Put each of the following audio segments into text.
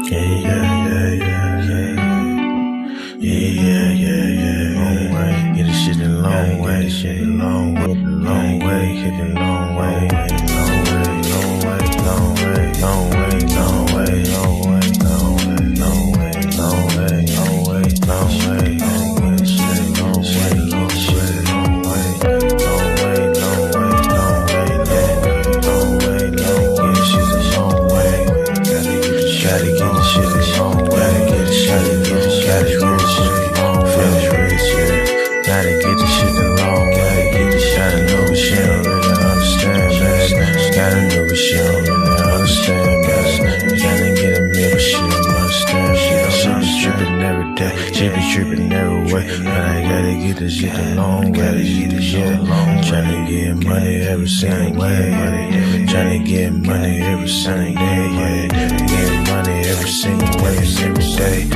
Long way, get this shit a long way, long way, long way, hit it long way, long way, long way, long way, long way, long way, long way, long way, long way, long way, long way, long way, long way, shit, long way, long way, long way, long way, long way, long way, long way, get shit a long way, gotta get the shit a long way, get the shit, gotta get the shit. Gotta get this shit the long way. Gotta know what she don't really understand, man. Gotta know what she don't really understand, man. Gotta get a meal, but she don't understand. She be trippin' every day, she be trippin' every way. But I gotta get this shit the long way. Tryna get money every single way. Tryna get money every single day. Get money every single way, every day.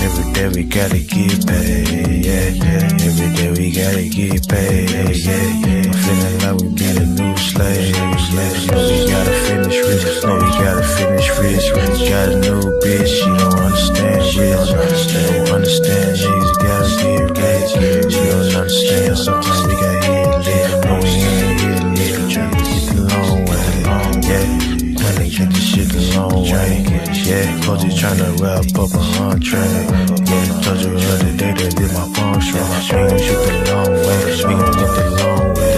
Every day we gotta get paid, yeah. Every day we gotta get paid, yeah. I'm feeling like we be the new slaves. No, we gotta finish rich. No, we gotta finish rich. Got a new bitch, she don't understand rich. She don't understand, she just gotta get rich. She don't understand, sometimes we gotta hit lit. No, we ain't hit lit. Tryna get the long way, yeah. Tryna get this shit the long way, yeah. Coach is tryna wrap up a entree. Told you the other day that did my palm strong. We gon' shoot the long way. We gon' get the long way.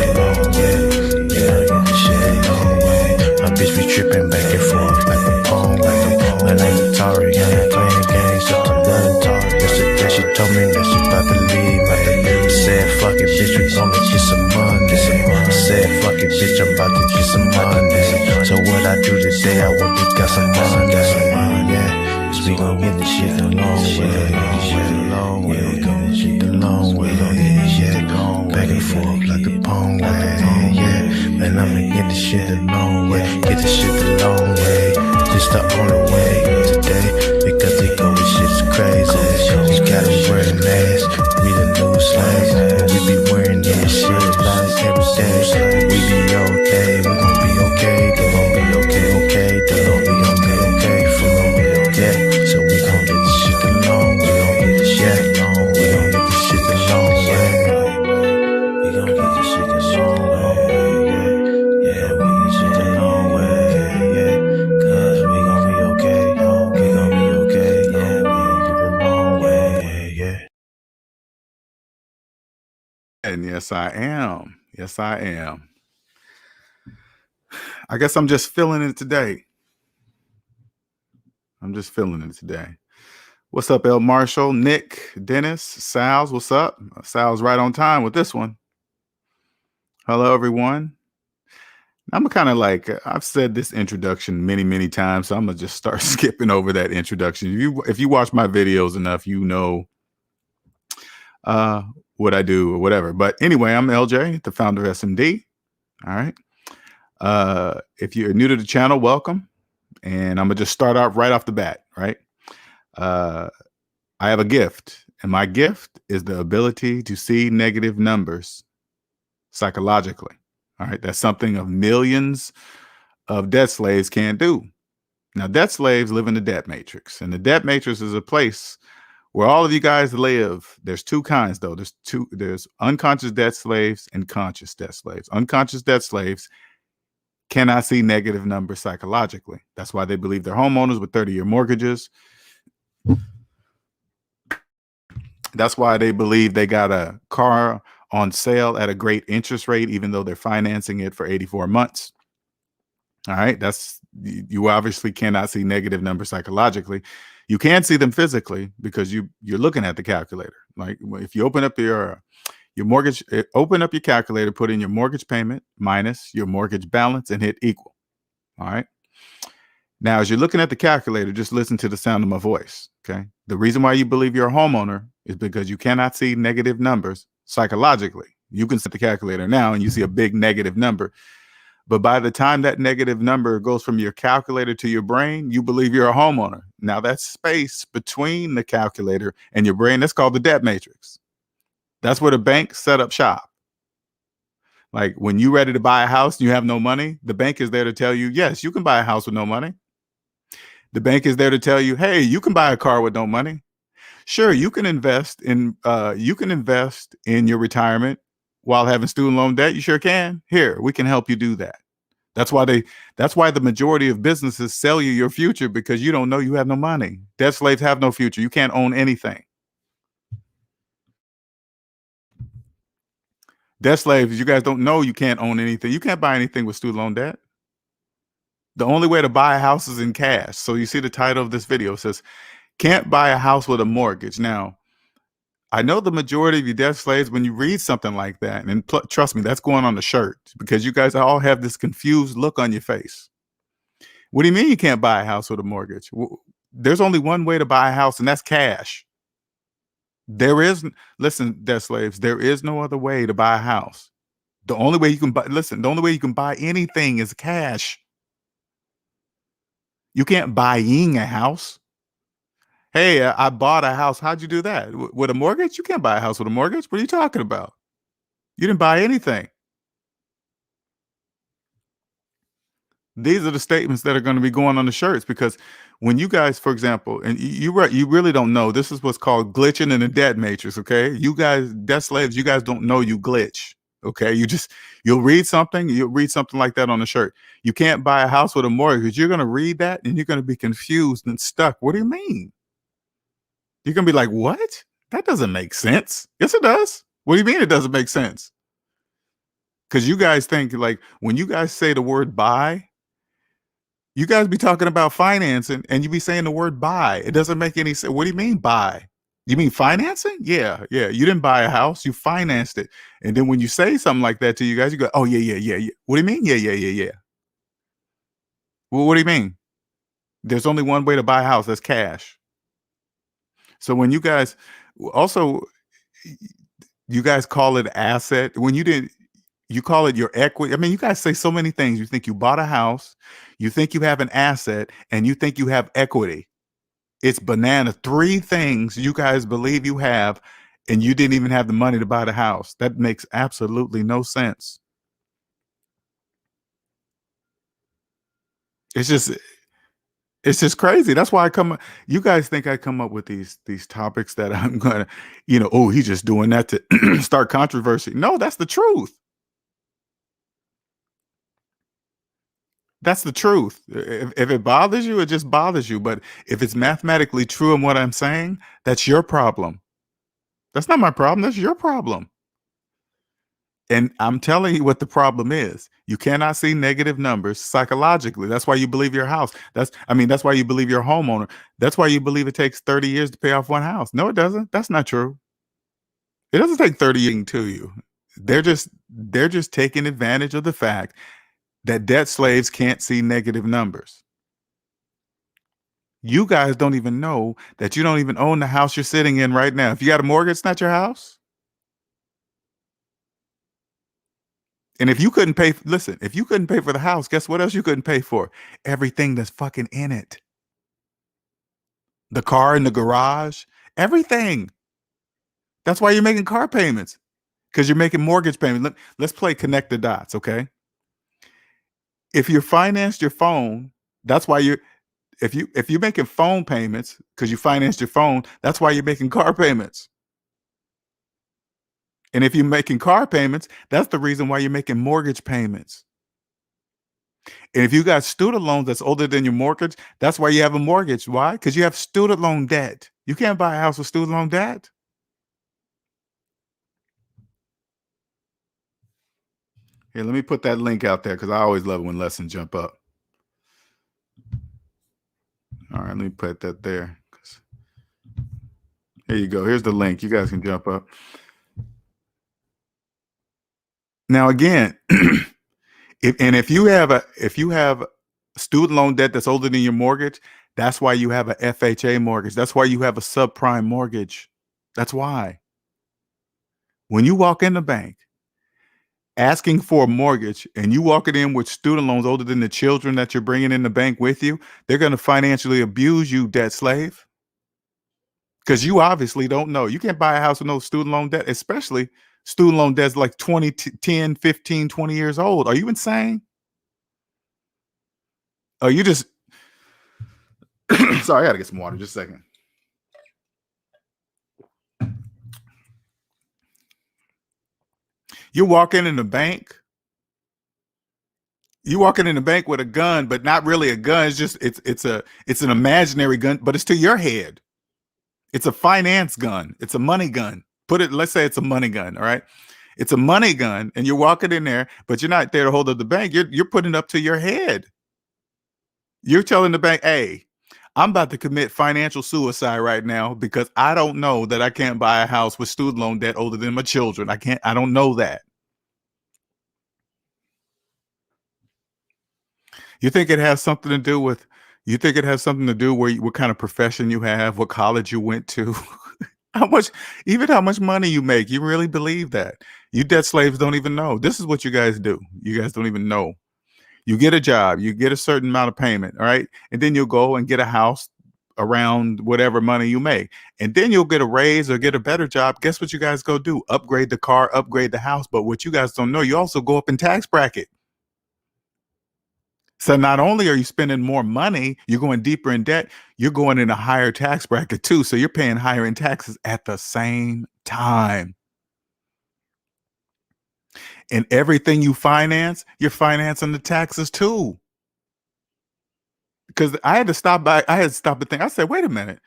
Yeah, get the shit the long way. My bitch be trippin' back and forth like a palm way. When I ain't Atari, I ain't playing games, so I'm done talking. Yesterday she told me that she bout to leave, man. Said fuck it, bitch, we gon' get some money. Said fuck it, bitch, I'm about to get some money. So what I do today, I work it, got some money. Yeah. We gon' get this shit the long way, we gon' get shit the long way, yeah. Back and forth like the palm way, yeah. Man, I'ma get this shit the long way, get this shit the long way. Just the only way today, because they go with shit's crazy. We gotta wear a mask, we the new slaves, and we be wearing this shit like every day. We be okay, we gon' be okay, they gon' be okay, they gon' be okay, for yeah. So we gon' get this shit the long way. We gon' get this shit long way. We gon' get this shit the long way. We gon' get this shit the long way. Yeah, we get this shit the long way. Yeah, cause we gon' be okay. We gon' be okay. Yeah, we gon' get the long way. Yeah. And yes, I am. Yes, I am. I guess I'm just feeling it today. I'm just feeling it today. What's up, El Marshall, Nick, Dennis, Sal's? What's up? Sal's right on time with this one. Hello, everyone. I'm kind of like, I've said this introduction many, many times, so I'm going to just start skipping over that introduction. If you watch my videos enough, you know what I do or whatever. But anyway, I'm LJ, the founder of SMD. All right. If you're new to the channel, welcome. And I'm going to just start out right off the bat, right? I have a gift, and my gift is the ability to see negative numbers psychologically. All right. That's something of millions of debt slaves can't do. Now, debt slaves live in the debt matrix, and the debt matrix is a place where all of you guys live. There's two kinds, though. There's unconscious debt slaves and conscious debt slaves. Unconscious debt slaves cannot see negative numbers psychologically. That's why they believe they're homeowners with 30-year mortgages. That's why they believe they got a car on sale at a great interest rate, even though they're financing it for 84 months. All right. You obviously cannot see negative numbers psychologically. You can see them physically because you're looking at the calculator. Like if you open up your mortgage, open up your calculator, put in your mortgage payment minus your mortgage balance and hit equal. All right. Now, as you're looking at the calculator, just listen to the sound of my voice. Okay. The reason why you believe you're a homeowner is because you cannot see negative numbers psychologically. You can set the calculator now and you see a big negative number. But by the time that negative number goes from your calculator to your brain, you believe you're a homeowner. Now, that space between the calculator and your brain, that's called the debt matrix. That's where the bank set up shop. Like when you're ready to buy a house and you have no money, the bank is there to tell you, yes, you can buy a house with no money. The bank is there to tell you, hey, you can buy a car with no money. Sure, you can invest in your retirement while having student loan debt. You sure can. Here, we can help you do that. That's why the majority of businesses sell you your future, because you don't know you have no money. Debt slaves have no future. You can't own anything. Debt slaves, you guys don't know you can't own anything. You can't buy anything with student loan debt. The only way to buy a house is in cash. So you see the title of this video says, can't buy a house with a mortgage. Now, I know the majority of you debt slaves, when you read something like that, and trust me, that's going on the shirt, because you guys all have this confused look on your face. What do you mean you can't buy a house with a mortgage? There's only one way to buy a house, and that's cash. Listen, debt slaves, there is no other way to buy a house. The only way you can buy anything is cash. You can't buying a house. Hey, I bought a house. How'd you do that? With a mortgage? You can't buy a house with a mortgage. What are you talking about? You didn't buy anything. These are the statements that are going to be going on the shirts, because when you guys, for example, and you really don't know, this is what's called glitching in the debt matrix. Okay, you guys, debt slaves, you guys don't know you glitch. Okay, you'll read something like that on the shirt. You can't buy a house with a mortgage. You're going to read that and you're going to be confused and stuck. What do you mean? You're going to be like, what? That doesn't make sense. Yes, it does. What do you mean it doesn't make sense? Because you guys think, like, when you guys say the word buy, you guys be talking about financing and you be saying the word buy. It doesn't make any sense. What do you mean buy? You mean financing? Yeah. You didn't buy a house, you financed it. And then when you say something like that to you guys, you go, oh, yeah. What do you mean? Yeah. Well, what do you mean? There's only one way to buy a house. That's cash. So when you guys also, you guys call it asset. When you call it your equity. I mean, you guys say so many things. You think you bought a house, you think you have an asset, and you think you have equity. It's banana. 3 things you guys believe you have, and you didn't even have the money to buy the house. That makes absolutely no sense. It's just crazy. That's why you guys think I come up with these topics that I'm gonna, oh, he's just doing that to start controversy. No, that's the truth. That's the truth. If it bothers you, it just bothers you. But if it's mathematically true in what I'm saying, that's your problem. That's not my problem. That's your problem. And I'm telling you what the problem is. You cannot see negative numbers psychologically. That's why you believe your house. That's why you believe your homeowner. That's why you believe it takes 30 years to pay off one house. No, it doesn't. That's not true. It doesn't take 30 years to you. They're just taking advantage of the fact that debt slaves can't see negative numbers. You guys don't even know that you don't even own the house you're sitting in right now. If you got a mortgage, it's not your house. And if you couldn't pay for the house, guess what else you couldn't pay for? Everything that's fucking in it. The car in the garage, everything. That's why you're making car payments, because you're making mortgage payments. Let's play connect the dots, okay? If you financed your phone, that's why if you're making phone payments because you financed your phone, that's why you're making car payments. And if you're making car payments, that's the reason why you're making mortgage payments. And if you got student loans that's older than your mortgage, that's why you have a mortgage. Why? Because you have student loan debt. You can't buy a house with student loan debt. Here, let me put that link out there, because I always love it when lessons jump up. All right, let me put that there. Here you go. Here's the link. You guys can jump up. Now, again, if you have student loan debt that's older than your mortgage, that's why you have a FHA mortgage. That's why you have a subprime mortgage. That's why. When you walk in the bank asking for a mortgage and you walk it in with student loans older than the children that you're bringing in the bank with you, they're going to financially abuse you, debt slave. Because you obviously don't know. You can't buy a house with no student loan debt, especially student loan debt's like 10, 15, 20 years old. Are you insane? Oh, Sorry, I gotta get some water. Just a second. You're walking in the bank. You walking in the bank with a gun, but not really a gun. It's an imaginary gun, but it's to your head. It's a finance gun. It's a money gun. Let's say it's a money gun. All right. It's a money gun, and you're walking in there, but you're not there to hold up the bank. You're putting it up to your head. You're telling the bank, hey, I'm about to commit financial suicide right now because I don't know that I can't buy a house with student loan debt older than my children. I don't know that. You think it has something to do with what kind of profession you have, what college you went to, how much how much money you make. You really believe that? You debt slaves don't even know. This is what you guys do. You guys don't even know. You get a job, you get a certain amount of payment, all right? And then you'll go and get a house around whatever money you make. And then you'll get a raise or get a better job. Guess what you guys go do? Upgrade the car, upgrade the house. But what you guys don't know, you also go up in tax bracket. So not only are you spending more money, you're going deeper in debt, you're going in a higher tax bracket too. So you're paying higher in taxes at the same time. And everything you finance, you're financing the taxes too. Because I had to stop and think. I said, wait a minute.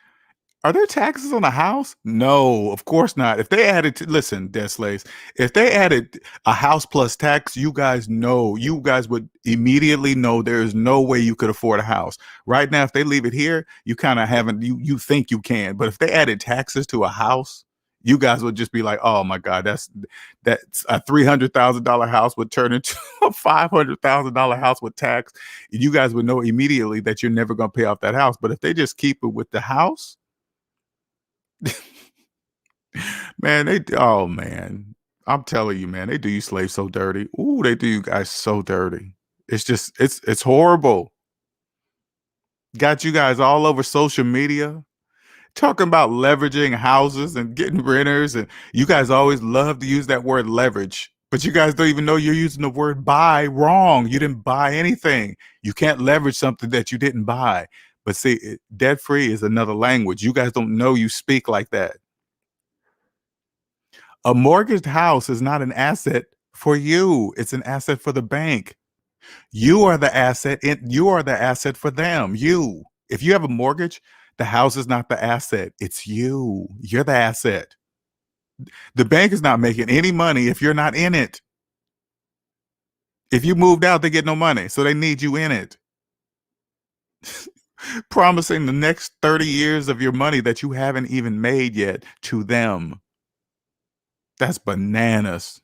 Are there taxes on a house? No, of course not. If they listen, debt slaves, if they added a house plus tax, you guys would immediately know there is no way you could afford a house. Right now, if they leave it here, you kind of haven't, you think you can. But if they added taxes to a house, you guys would just be like, oh my God, that's a $300,000 house would turn into a $500,000 house with tax. You guys would know immediately that you're never going to pay off that house. But if they just keep it with the house, man, man, I'm telling you, man, they do you slaves so dirty. Ooh, they do you guys so dirty. It's horrible. Got you guys all over social media talking about leveraging houses and getting renters, and you guys always love to use that word leverage, but you guys don't even know you're using the word buy wrong. You didn't buy anything. You can't leverage something that you didn't buy. But see, debt free is another language. You guys don't know you speak like that. A mortgaged house is not an asset for you. It's an asset for the bank. You are the asset. You are the asset for them. You. If you have a mortgage, the house is not the asset. It's you. You're the asset. The bank is not making any money if you're not in it. If you moved out, they get no money. So they need you in it. Promising the next 30 years of your money that you haven't even made yet to them. That's bananas.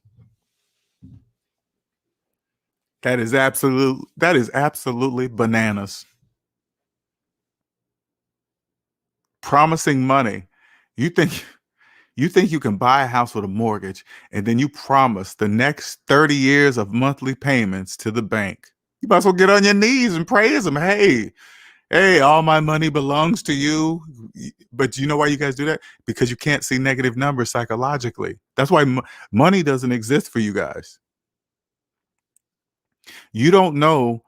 That is absolutely bananas. Promising money. You think you can buy a house with a mortgage, and then you promise the next 30 years of monthly payments to the bank. You might as well get on your knees and praise them. Hey, all my money belongs to you. But you know why you guys do that? Because you can't see negative numbers psychologically. That's why money doesn't exist for you guys. You don't know.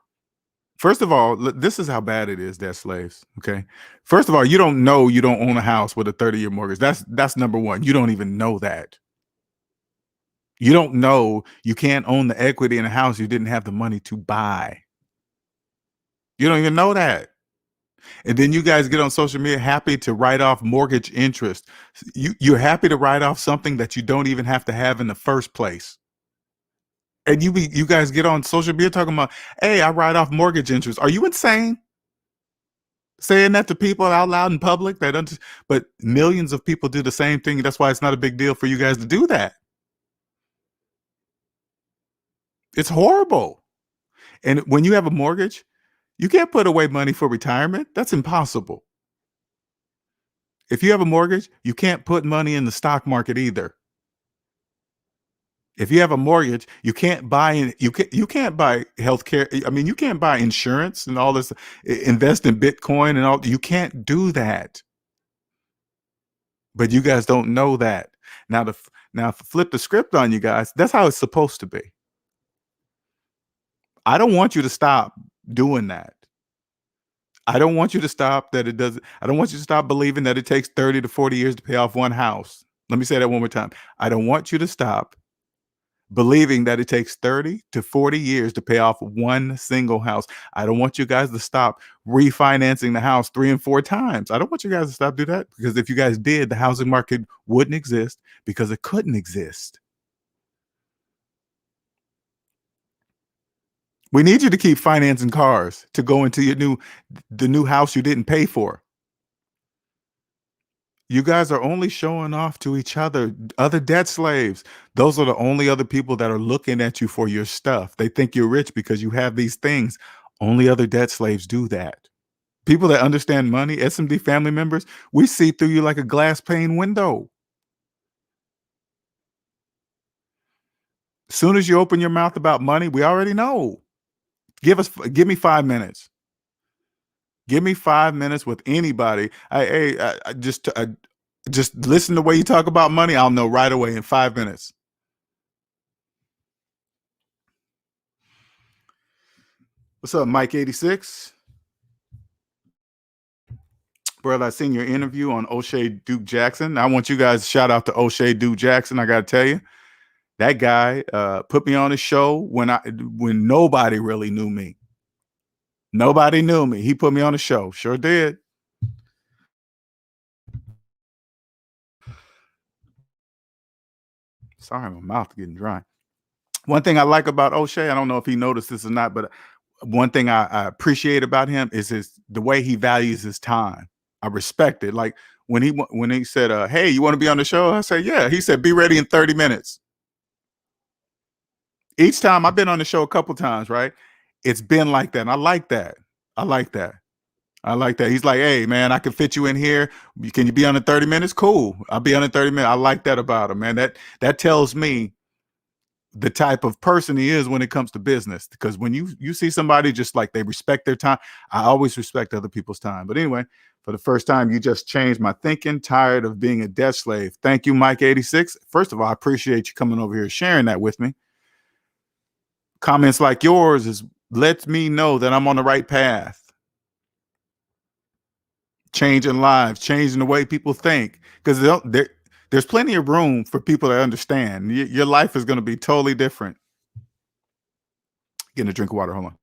First of all, this is how bad it is, debt slaves. Okay. First of all, you don't know you don't own a house with a 30-year mortgage. That's number one. You don't even know that. You don't know you can't own the equity in a house you didn't have the money to buy. You don't even know that. And then you guys get on social media happy to write off mortgage interest. You're happy to write off something that you don't even have to have in the first place. And you guys get on social media talking about, hey, I write off mortgage interest. Are you insane? Saying that to people out loud in public, but millions of people do the same thing. That's why it's not a big deal for you guys to do that. It's horrible. And when you have a mortgage, you can't put away money for retirement. That's impossible. If you have a mortgage, you can't put money in the stock market either. If you have a mortgage, you can't buy you can't buy healthcare. I mean, you can't buy insurance and all this, invest in Bitcoin and all. You can't do that. But you guys don't know that. Now to flip the script on you guys, that's how it's supposed to be. I don't want you to stop doing that. I don't want you to stop that it doesn't. I don't want you to stop believing that it takes 30 to 40 years to pay off one house. Let me say that one more time. I don't want you to stop believing that it takes 30 to 40 years to pay off one single house. I don't want you guys to stop refinancing the house 3 and 4 times. I don't want you guys to stop do that, because if you guys did, the housing market wouldn't exist, because it couldn't exist. We need you to keep financing cars to go into the new house you didn't pay for. You guys are only showing off to each other, other debt slaves. Those are the only other people that are looking at you for your stuff. They think you're rich because you have these things. Only other debt slaves do that. People that understand money, SMD family members, we see through you like a glass pane window. Soon as you open your mouth about money, we already know. Give me 5 minutes. Give me 5 minutes with anybody. Just listen to the way you talk about money. I'll know right away in 5 minutes. What's up, Mike 86? Brother, I seen your interview on O'Shea Duke Jackson. I want you guys to shout out to O'Shea Duke Jackson. I got to tell you, that guy put me on his show when nobody really knew me. Nobody knew me. He put me on the show. Sure did. Sorry, my mouth getting dry. One thing I like about O'Shea, I don't know if he noticed this or not, but one thing I appreciate about him is the way he values his time. I respect it. Like when he said, "Hey, you want to be on the show?" I said, "Yeah." He said, "Be ready in 30 minutes." Each time I've been on the show a couple times, right? It's been like that. And I like that. I like that. I like that. He's like, "Hey, man, I can fit you in here. Can you be on in 30 minutes? Cool. I'll be on in 30 minutes." I like that about him, man. That tells me the type of person he is when it comes to business. Because when you see somebody just like they respect their time, I always respect other people's time. But anyway, for the first time, you just changed my thinking. Tired of being a debt slave. Thank you, Mike 86. First of all, I appreciate you coming over here sharing that with me. Comments like yours lets me know that I'm on the right path. Changing lives, changing the way people think. Because there's plenty of room for people that understand. Your life is going to be totally different. Getting a drink of water. Hold on.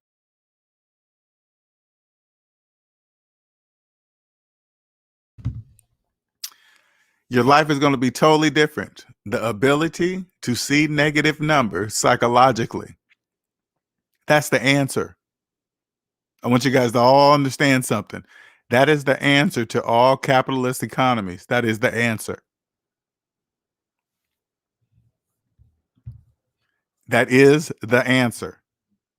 Your life is going to be totally different. The ability to see negative numbers psychologically. That's the answer. I want you guys to all understand something. That is the answer to all capitalist economies. That is the answer. That is the answer.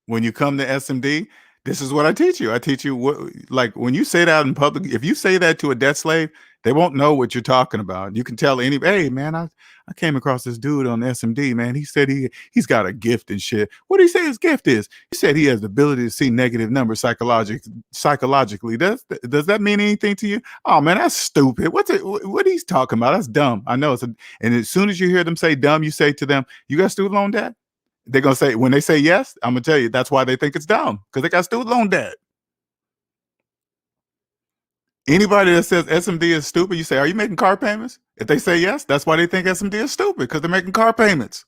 When you come to SMD, this is what I teach you. I teach you what, like when you say that in public, if you say that to a debt slave, they won't know what you're talking about. You can tell anybody, "Hey man, I came across this dude on SMD, man. He said he's got a gift and shit." What do you say his gift is? He said he has the ability to see negative numbers psychologically. Does that mean anything to you? Oh man, that's stupid. What he's talking about? That's dumb. I know and as soon as you hear them say dumb, you say to them, "You got student loan debt?" They're gonna say, when they say yes, I'm gonna tell you that's why they think it's dumb, because they got student loan debt. Anybody that says SMD is stupid, you say, "Are you making car payments?" If they say yes, that's why they think SMD is stupid, because they're making car payments.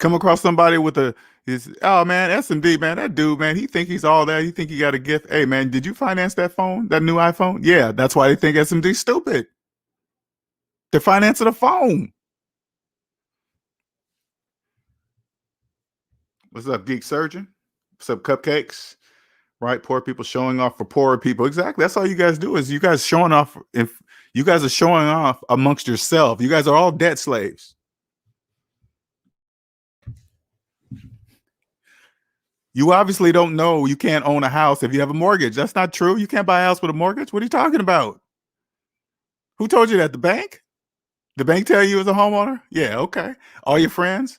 Come across somebody with "Oh man, SMD, man, that dude, man, he think he's all that. He think he got a gift." Hey man, did you finance that phone, that new iPhone? Yeah, that's why they think SMD is stupid. They're financing a phone. What's up, Geek Surgeon? What's up, Cupcakes? Right, poor people showing off for poorer people. Exactly. That's all you guys do, is you guys showing off. If you guys are showing off amongst yourself, you guys are all debt slaves. You obviously don't know you can't own a house if you have a mortgage. That's not true. You can't buy a house with a mortgage. What are you talking about? Who told you that? The bank? The bank tell you as a homeowner? Yeah, okay. All your friends,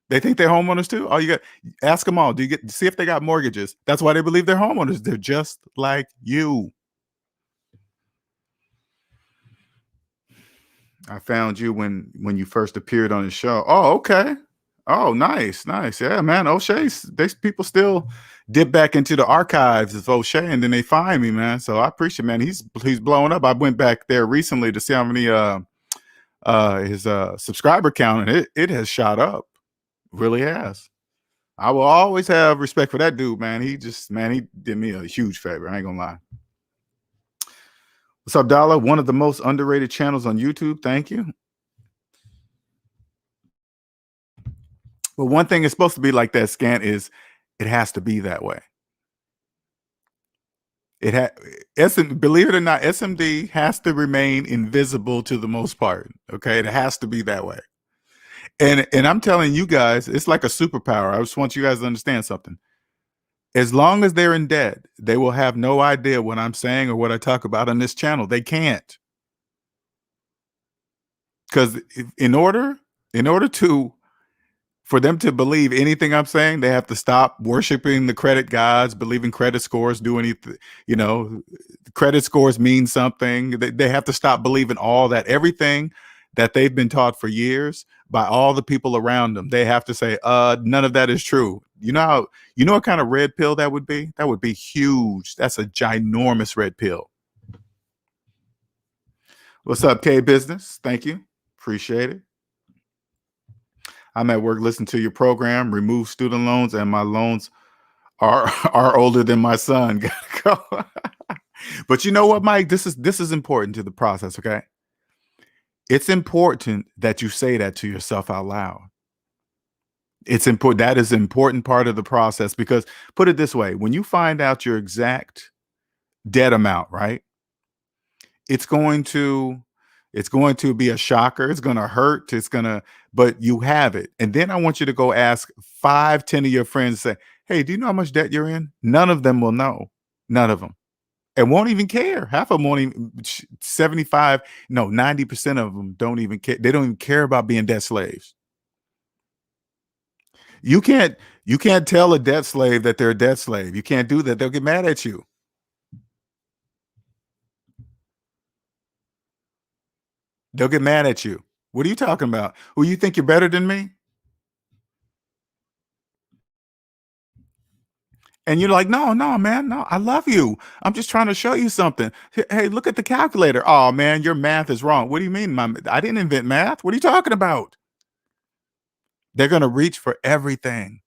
they think they're homeowners too. All you got, ask them all. Do you get see if they got mortgages? That's why they believe they're homeowners. They're just like you. I found you when you first appeared on the show. Oh, okay. Oh, nice, nice. Yeah, man. O'Shea's, people still dip back into the archives of O'Shea, and then they find me, man. So I appreciate, man. He's blowing up. I went back there recently to see how many his subscriber count, and it has shot up. Really has. I will always have respect for that dude, man. He did me a huge favor. I ain't gonna lie. What's up, Dollar? One of the most underrated channels on YouTube. Thank you. But one thing is supposed to be like that, Scant, is it has to be that way. It believe it or not, SMD has to remain invisible to the most part. Okay, it has to be that way. And I'm telling you guys, it's like a superpower. I just want you guys to understand something. As long as they're in debt, they will have no idea what I'm saying or what I talk about on this channel. They can't. Because in order to for them to believe anything I'm saying, they have to stop worshiping the credit gods, believing credit scores do anything. You know, credit scores mean something. They have to stop believing all that, everything that they've been taught for years by all the people around them. They have to say, none of that is true. You know what kind of red pill that would be? That would be huge. That's a ginormous red pill. What's up, K Business? Thank you. Appreciate it. I'm at work listening to your program, remove student loans, and my loans are older than my son. Gotta go. But you know what, Mike? This is important to the process, okay? It's important that you say that to yourself out loud. It's important. That is an important part of the process, because put it this way, when you find out your exact debt amount, right? It's going to be a shocker. It's going to hurt. But you have it. And then I want you to go ask 5, 10 of your friends, say, hey, do you know how much debt you're in? None of them will know. None of them. And won't even care. Half of them won't even, 75, no, 90% of them don't even care. They don't even care about being debt slaves. You can't tell a debt slave that they're a debt slave. You can't do that. They'll get mad at you. They'll get mad at you. What are you talking about? Who, you think you're better than me? And you're like, no, man, no, I love you. I'm just trying to show you something. Hey, look at the calculator. Oh, man, your math is wrong. What do you mean? I didn't invent math. What are you talking about? They're going to reach for everything.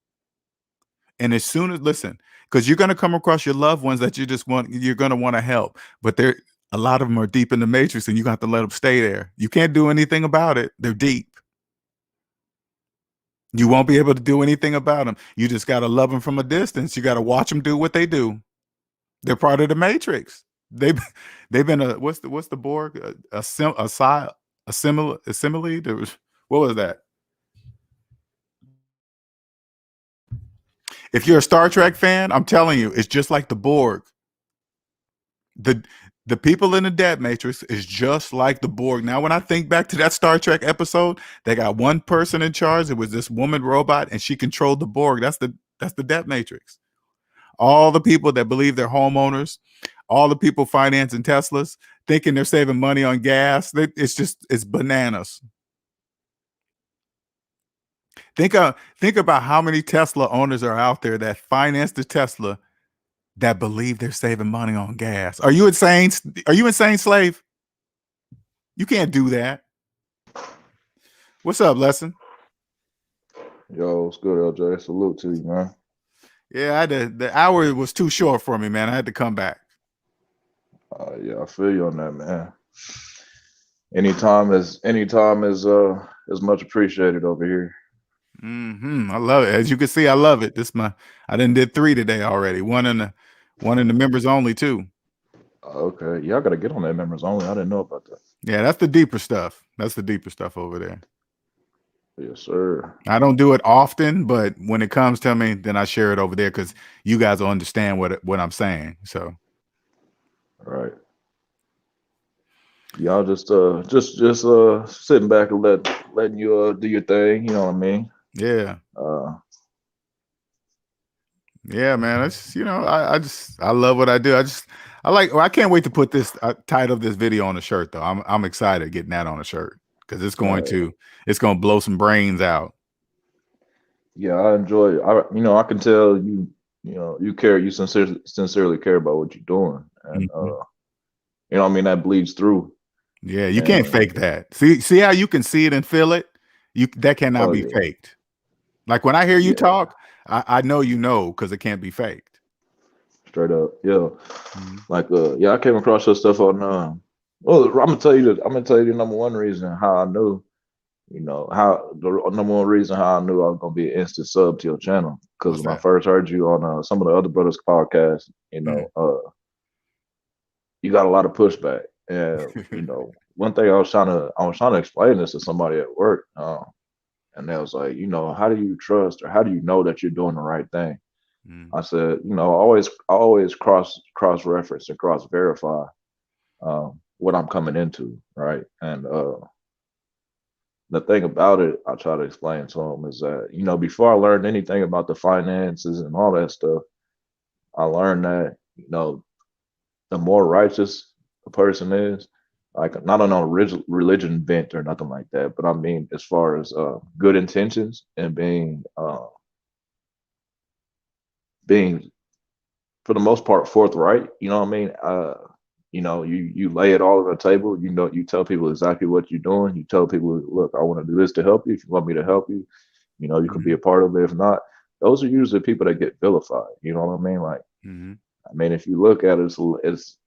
And as soon as, listen, because you're going to come across your loved ones that you're going to want to help. But a lot of them are deep in the matrix, and you got to let them stay there. You can't do anything about it. They're deep. You won't be able to do anything about them. You just got to love them from a distance. You got to watch them do what they do. They're part of the matrix. They've been what's the Borg? A simile? There was, what was that? If you're a Star Trek fan, I'm telling you, it's just like the Borg. The people in the debt matrix is just like the Borg. Now, when I think back to that Star Trek episode, they got one person in charge. It was this woman robot, and she controlled the Borg. That's the debt matrix. All the people that believe they're homeowners, all the people financing Teslas, thinking they're saving money on gas. It's bananas. Think about how many Tesla owners are out there that finance the Tesla that believe they're saving money on gas. Are you insane? Are you insane, slave? You can't do that. What's up, Lesson? Yo, what's good, LJ? Salute to you, man. Yeah, the hour was too short for me, man. I had to come back. Yeah, I feel you on that, man. Anytime is much appreciated over here. I love it. As you can see, I love it. I did 3 today already. One in the members only too. Okay, yeah, I gotta get on that members only. I didn't know about that. Yeah, that's the deeper stuff. That's the deeper stuff over there. Yes, sir. I don't do it often, but when it comes to me, then I share it over there because you guys will understand what I'm saying. So, Right. Y'all just sitting back and letting you do your thing. You know what I mean? yeah. Yeah, man. It's, I love what I do. I can't wait to put this title of this video on a shirt though. I'm excited getting that on a shirt because it's going to blow some brains out. Yeah, I enjoy it. I can tell you sincerely care about what you're doing, and Mhm. what I mean, that bleeds through. Yeah, you can't And fake that. See how you can see it and feel it? That cannot oh be yeah, faked. Like when I hear you yeah, talk, I know because it can't be faked. straight up, yeah. Mhm. Like I came across your stuff on well, I'm gonna tell you the number one reason how I knew, how the number one reason how I knew I was gonna be an instant sub to your channel. Because What's when I that? first heard you on some of the other brothers podcasts, Mhm. you got a lot of pushback. And one thing I was trying to explain this to somebody at work, and they was like, how do you trust or how do you know that you're doing the right thing? Mhm. I said, always cross reference and cross verify what I'm coming into, right? And the thing about it, I try to explain to them is that before I learned anything about the finances and all that stuff, I learned that the more righteous a person is, like not on a religion bent or nothing like that, but I mean as far as good intentions and being for the most part forthright. You know what I mean? You lay it all on the table. You tell people exactly what you're doing. You tell people, look, I want to do this to help you. If you want me to help you, you can be Mhm. a part of it. If not, those are usually people that get vilified. You know what I mean? Like, Mhm. I mean, if you look at it, it's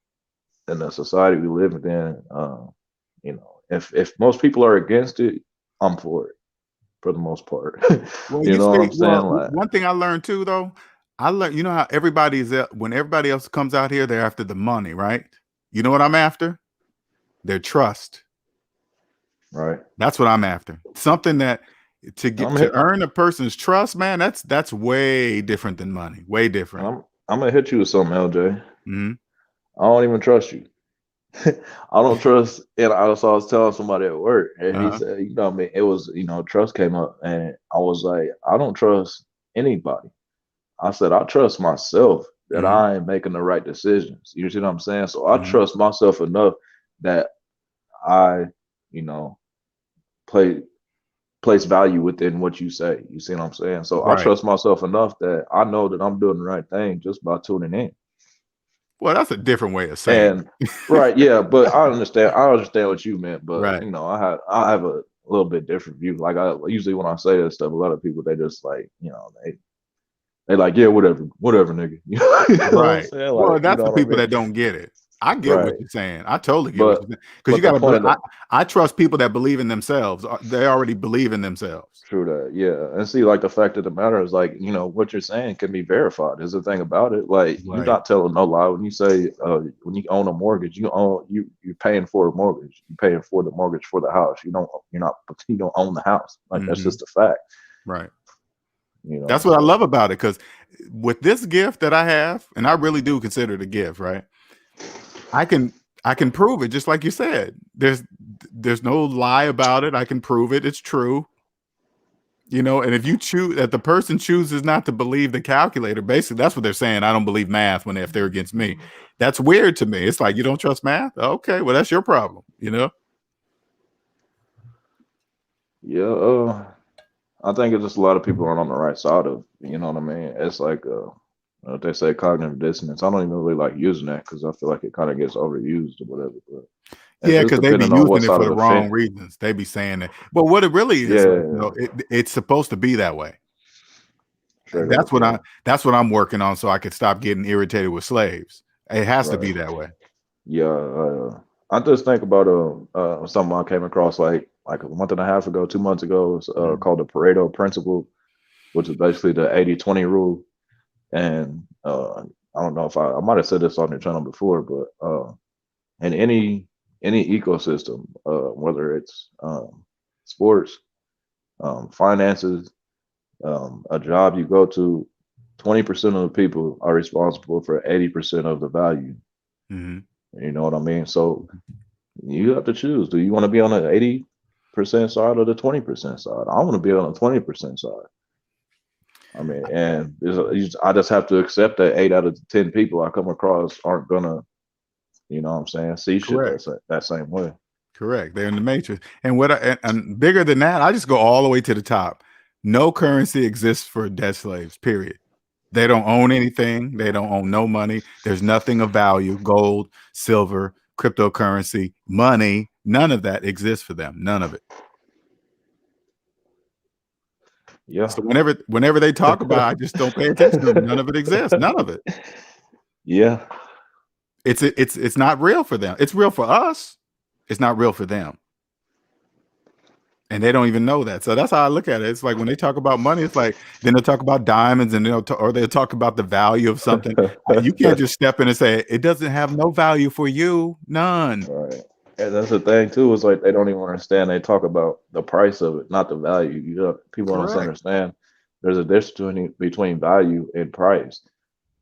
in the society we live in. If most people are against it, I'm for it for the most part. Well, You you know what see, I'm saying? well, Like, one thing I learned too, though, I learned, how when everybody else comes out here, they're after the money, right? You know what I'm after? Their trust. right? That's what I'm after. Something that I'm to hit. earn a person's trust, man, that's way different than money. Way different. I'm gonna hit you with something, LJ. Mhm. I don't even trust you. I don't trust. And I was telling somebody at work, and he Uh-huh. said, what I mean, it was, trust came up, and I was like, I don't trust anybody. I said, I trust myself that Mhm. I am making the right decisions. You see what I'm saying? So I Mhm. trust myself enough that I, you know, play place value within what you say. You see what I'm saying? So I Right. trust myself enough that I know that I'm doing the right thing just by tuning in. Well, that's a different way of saying And it. right, yeah, but I understand what you meant, but Right. I have a little bit different view. Like I usually when I say this stuff, a lot of people they just like, they like, yeah, whatever, nigga. You know what I'm Right. saying? Well, Like, you that's know the what I people mean? that don't get it. I get what Right. you're saying. I totally get what But you're saying because you but the got point of to. the I trust people that believe in themselves. They already believe in themselves. true that, yeah. And see, like the fact of the matter is like, what you're saying can be verified is the thing about it. Like you're Right. not telling no lie when you say when you own a mortgage, you're paying for a mortgage. You're paying for the mortgage for the house. You don't own the house. Like that's Hmm. just a fact. Right. That's what I So love about it because with this gift that I have, and I really do consider it a gift, right? I can I can prove it, just like you said. There's no lie about it. I can prove it. It's true. And if you choose that the person chooses not to believe the calculator, basically that's what they're saying. I don't believe math if they're against me. That's weird to me. It's like you don't trust math? Okay, well that's your problem. yeah, I think it's just a lot of people aren't on the right side of, you know what I mean? It's like they say cognitive dissonance. I don't even really like using that because I feel like it kind of gets overused or whatever. But it's Yeah, just because they be depending on what using it side for of the the wrong fence. reasons. They be saying that. But what it really is, like, Yeah, it's supposed to be that way. straight up. Yeah, That's what I'm working on so I could stop getting irritated with slaves. It has to be right. that way. Yeah, I just think about something I came across like a month and a half ago, 2 months ago. It's Mhm. called the Pareto principle, which is basically the 80-20 rule. And I don't know if I might have said this on your channel before, but in any ecosystem, whether it's sports, finances, a job you go to, 20% of the people are responsible for 80% of the value. Mhm. You know what I mean? So you have to choose. Do you want to be on the 80% side or the 20% side? I want to be on the 20% side. I mean, and I just have to accept that 8 out of 10 people I come across aren't gonna, what I'm saying, see shit Correct. that same way. Correct. They're in the matrix. And what and bigger than that, I just go all the way to the top. No currency exists for debt slaves, period. They don't own anything. They don't own no money. There's nothing of value, gold, silver, cryptocurrency, money. None of that exists for them. None of it. Yeah. So whenever they talk about it, I just don't pay attention to them. None of it exists. None of it. Yeah. It's not real for them. It's real for us. It's not real for them. And they don't even know that. So that's how I look at it. It's like when they talk about money, it's like then they'll talk about diamonds and they'll talk about the value of something. You can't just step in and say it doesn't have no value for you. None. Right. And that's the thing too, is like they don't even understand. They talk about the price of it, not the value. People don't Correct. understand there's a difference between value and price.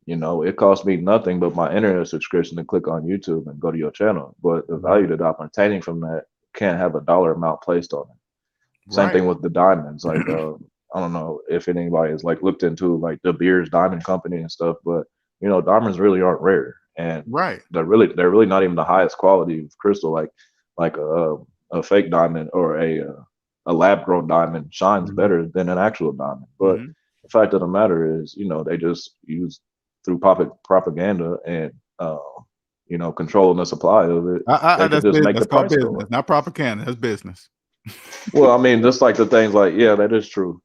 You know, it costs me nothing but my internet subscription to click on YouTube and go to your channel. But the value that I'm obtaining from that can't have a dollar amount placed on it. Same thing with the diamonds. Like, I don't know if anybody has like looked into like De Beers Diamond Company and stuff, but you know, diamonds really aren't rare, and Right. they're really not even the highest quality of crystal. Like a fake diamond or a lab grown diamond shines better than an actual diamond. But the fact of the matter is, you know, they just use through propaganda and you know, controlling the supply of it. They can just make the called price go business, up. not propaganda. That's business. Well, I mean, just like the things like, yeah, that is true.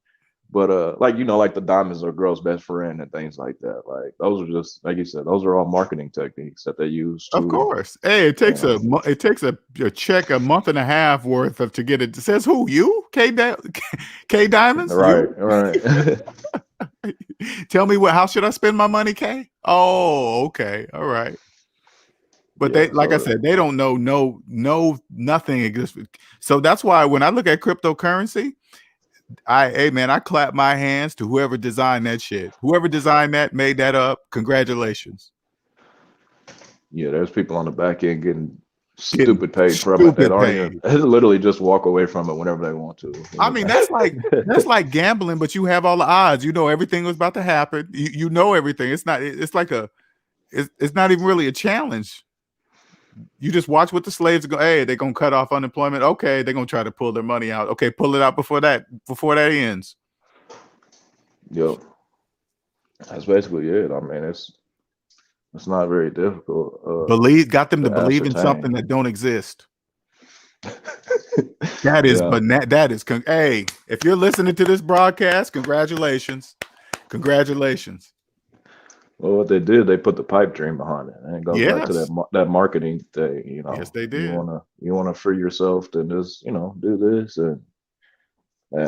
But like, you know, like the diamonds are girl's best friend and things like that. Like those are just like you said, those are all marketing techniques that they use to, Of course. Hey, it takes you know, it takes a check a month and a half worth of to get it. It says who? You? K Diamonds? right, You? right. Tell me how should I spend my money, K? Oh, okay. All right. But Yeah, they, like I said, they don't know nothing exists. So that's why when I look at cryptocurrency, I clap my hands to whoever designed that shit. Whoever designed that, made that up. Congratulations. yeah, there's people on the back end getting Getting stupid paid from it. They stupid don't paid. even literally just walk away from it whenever they want to. I mean, that's like gambling, but you have all the odds. You know everything was about to happen. You know everything. It's not even really a challenge. You just watch what the slaves go. Hey, they're gonna cut off unemployment. Okay, they're gonna try to pull their money out. Okay, pull it out before that ends. Yep. That's basically it. I mean, it's not very difficult. Got them to believe in something that don't exist. That is, yeah. but that is. Hey, if you're listening to this broadcast, congratulations. Well, what they did, they put the pipe dream behind it, and it goes back to Yes. that marketing thing. You know, Yes, they did. You wanna free yourself, then just do this, and I mean,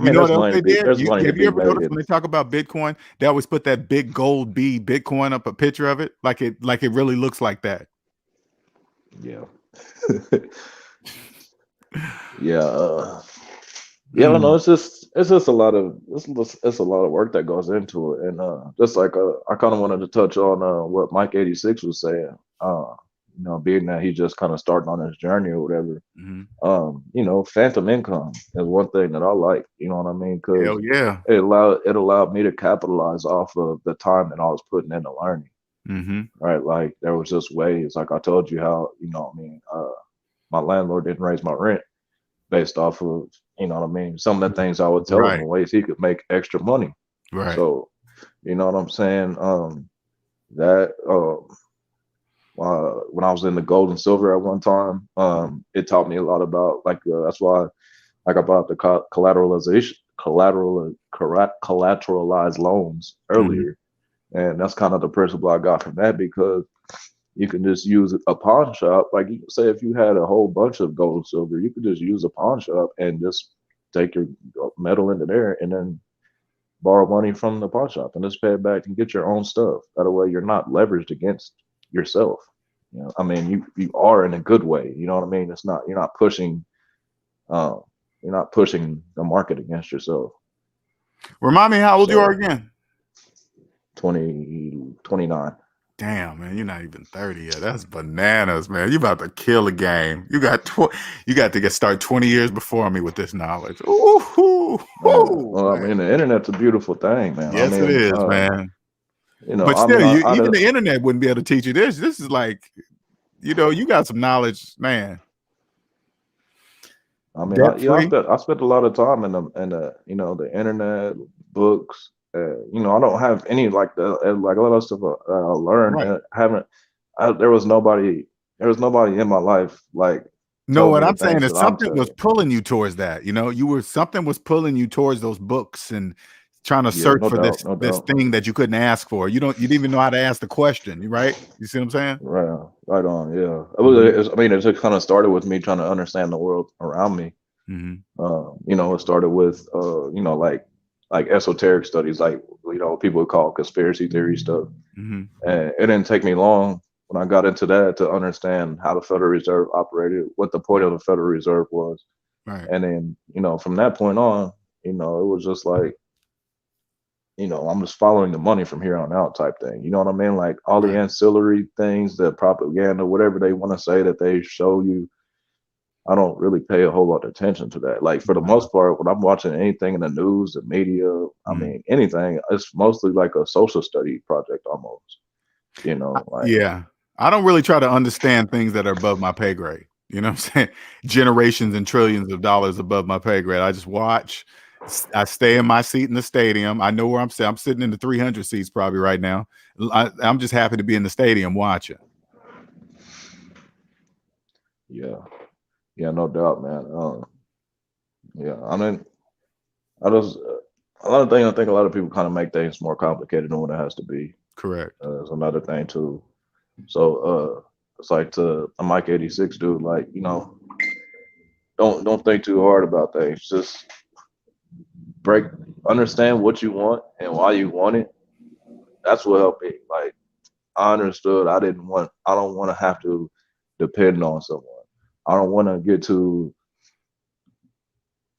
You know there's what else money they to be did? there's money to Have you be ever noticed made. when they talk about Bitcoin, they always put that big gold B Bitcoin up, a picture of it, like it really looks like that. Yeah. Yeah. Yeah, I don't know. It's just a lot of it's a lot of work that goes into it, and just like I kind of wanted to touch on what Mike 86 was saying. You know, being that he's just kind of starting on his journey or whatever. You know, phantom income is one thing that I like. You know what I mean? Because Hell yeah. it allowed me to capitalize off of the time that I was putting into learning. Right, like there was just ways. Like I told you how, you know what I mean, my landlord didn't raise my rent based off of, you know what I mean, some of the things I would tell him in ways he could make extra money. Right. So, you know what I'm saying? That when I was in the gold and silver at one time, it taught me a lot about that's why like I brought the collateralized loans earlier. And that's kind of the principle I got from that, because you can just use a pawn shop. Like you say, if you had a whole bunch of gold and silver, you could just use a pawn shop and just take your metal into there and then borrow money from the pawn shop and just pay it back and get your own stuff. That way you're not leveraged against yourself. You know, I mean, you are in a good way. You know what I mean? It's not, you're not pushing the market against yourself. Remind me how old you are again. 29. Damn, man, you're not even 30 yet. That's bananas, man. You about to kill a game. You got to start 20 years before me with this knowledge. Ooh, well, I mean, the internet's a beautiful thing, man. Yes, I mean, it is, man. You know, but still, even the internet wouldn't be able to teach you this. This is like, you know, you got some knowledge, man. I mean, Debt free. I spent a lot of time in the the internet, books. I don't have any like like a lot of stuff I learned. Right. And I haven't. There was nobody. There was nobody in my life like No, told what me the I'm saying things is that I'm something telling was you. pulling you towards that. Something was pulling you towards those books and trying to Yeah, search no for doubt, this no this doubt. thing that you couldn't ask for. You didn't even know how to ask the question, right? You see what I'm saying? Right, right on. Yeah, Mhm. I mean, it just kind of started with me trying to understand the world around me. Mhm. It started with like esoteric studies, like people would call conspiracy theory stuff. Mhm. And it didn't take me long when I got into that to understand how the Federal Reserve operated, what the point of the Federal Reserve was. Right. And then, from that point on, it was just like, I'm just following the money from here on out type thing. You know what I mean? Like all the Right. ancillary things, the propaganda, whatever they want to say that they show you, I don't really pay a whole lot of attention to that. Like for the Wow. most part, when I'm watching anything in the news, the media, I Mhm. mean, anything, it's mostly like a social study project almost. Like Yeah. I don't really try to understand things that are above my pay grade. You know what I'm saying? Generations and trillions of dollars above my pay grade. I just watch. I stay in my seat in the stadium. I know where I'm sitting. I'm sitting in the 300 seats probably right now. I'm just happy to be in the stadium watching. yeah, yeah, no doubt, man. Yeah, I mean, I just a lot of things. I think a lot of people kind of make things more complicated than what it has to be. Correct. Is another thing too. So it's like to a Mike 86 dude, like don't think too hard about things. Just break, understand what you want and why you want it. That's what helped me. Like I understood I don't want to have to depend on someone. I don't want to get to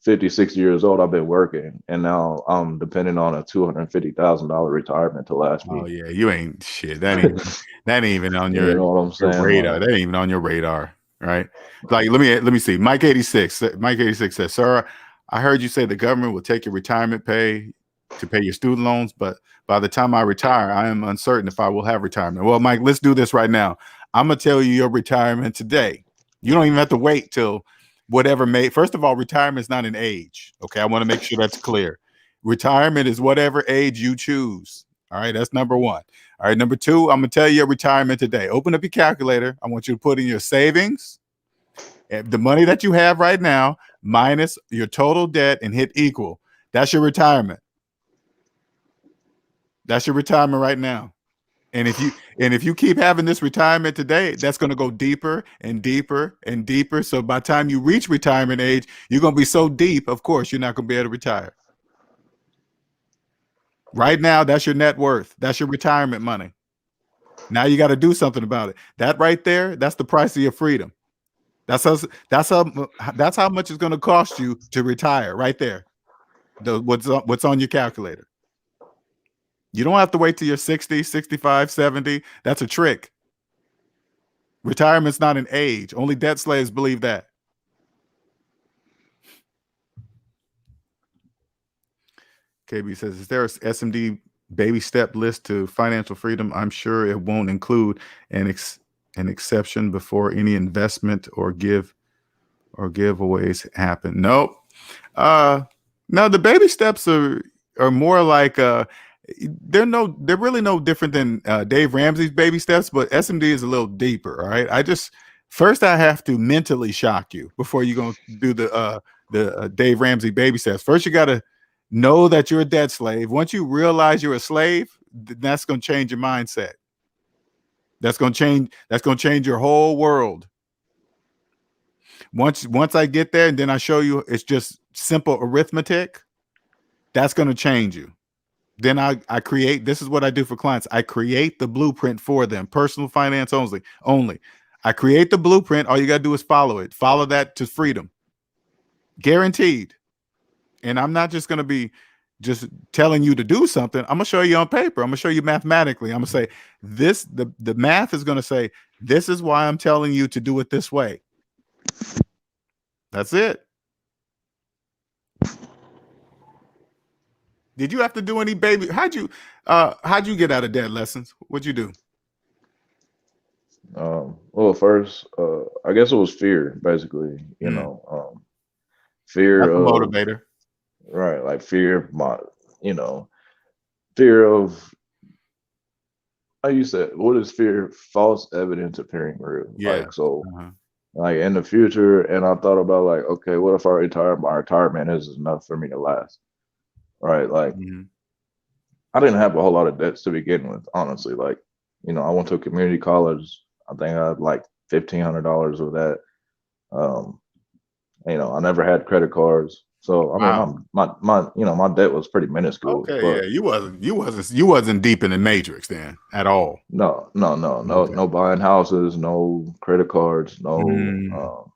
50, 60 years old. I've been working and now I'm depending on a $250,000 retirement to last Oh me. yeah, you ain't shit. That ain't even on You your know what I'm your saying? radar. Like, That ain't even on your radar, right? Like let me see. Mike 86. Mike 86 says, "Sir, I heard you say the government will take your retirement pay to pay your student loans, but by the time I retire, I am uncertain if I will have retirement." Well, Mike, let's do this right now. I'm gonna tell you your retirement today. You don't even have to wait till whatever may. First of all, retirement is not an age. Okay, I want to make sure that's clear. Retirement is whatever age you choose. All right, that's number one. All right, number two, I'm gonna tell you your retirement today. Open up your calculator. I want you to put in your savings, the money that you have right now, minus your total debt, and hit equal. That's your retirement. That's your retirement right now. And if you keep having this retirement today, that's going to go deeper and deeper and deeper. So by the time you reach retirement age, you're going to be so deep, of course, you're not going to be able to retire. Right now, that's your net worth. That's your retirement money. Now you got to do something about it. That right there, that's the price of your freedom. That's how that's how that's how much it's going to cost you to retire. Right there, what's on your calculator. You don't have to wait till you're 60, 65, 70. That's a trick. Retirement's not an age. Only debt slaves believe that. KB says, "Is there a SMD baby step list to financial freedom? I'm sure it won't include an exception before any investment or giveaways happen." Nope. Uh, no, the baby steps are more like they're really no different than Dave Ramsey's baby steps, but SMD is a little deeper. All right, first I have to mentally shock you before you're gonna do the Dave Ramsey baby steps. First, you got to know that you're a debt slave. Once you realize you're a slave, that's gonna change your mindset. That's gonna change. That's gonna change your whole world. Once I get there and then I show you it's just simple arithmetic, that's going to change you. Then I create, this is what I do for clients. I create the blueprint for them, personal finance only. I create the blueprint. All you got to do is follow it. Follow that to freedom. Guaranteed. And I'm not just going to be just telling you to do something. I'm going to show you on paper. I'm going to show you mathematically. I'm going to say the math is going to say, this is why I'm telling you to do it this way. That's it. Did you have to do any baby? How'd you get out of debt lessons? What'd you do? well, first, I guess it was fear, basically. Mm. fear That's a of motivator. right, like fear of my, you know, fear of how you said, what is fear? False evidence appearing real. Yeah. Like so, Uh-huh. like in the future, and I thought about like, okay, what if I retire? My retirement is enough for me to last, right? Like Mm-hmm. I didn't have a whole lot of debts to begin with, honestly. Like, I went to a community college. I think I had like $1,500 of that. Um, I never had credit cards. So I mean Wow. my debt was pretty minuscule. Okay, yeah, But you wasn't deep in the matrix then at all. no buying houses, no credit cards, no Mm.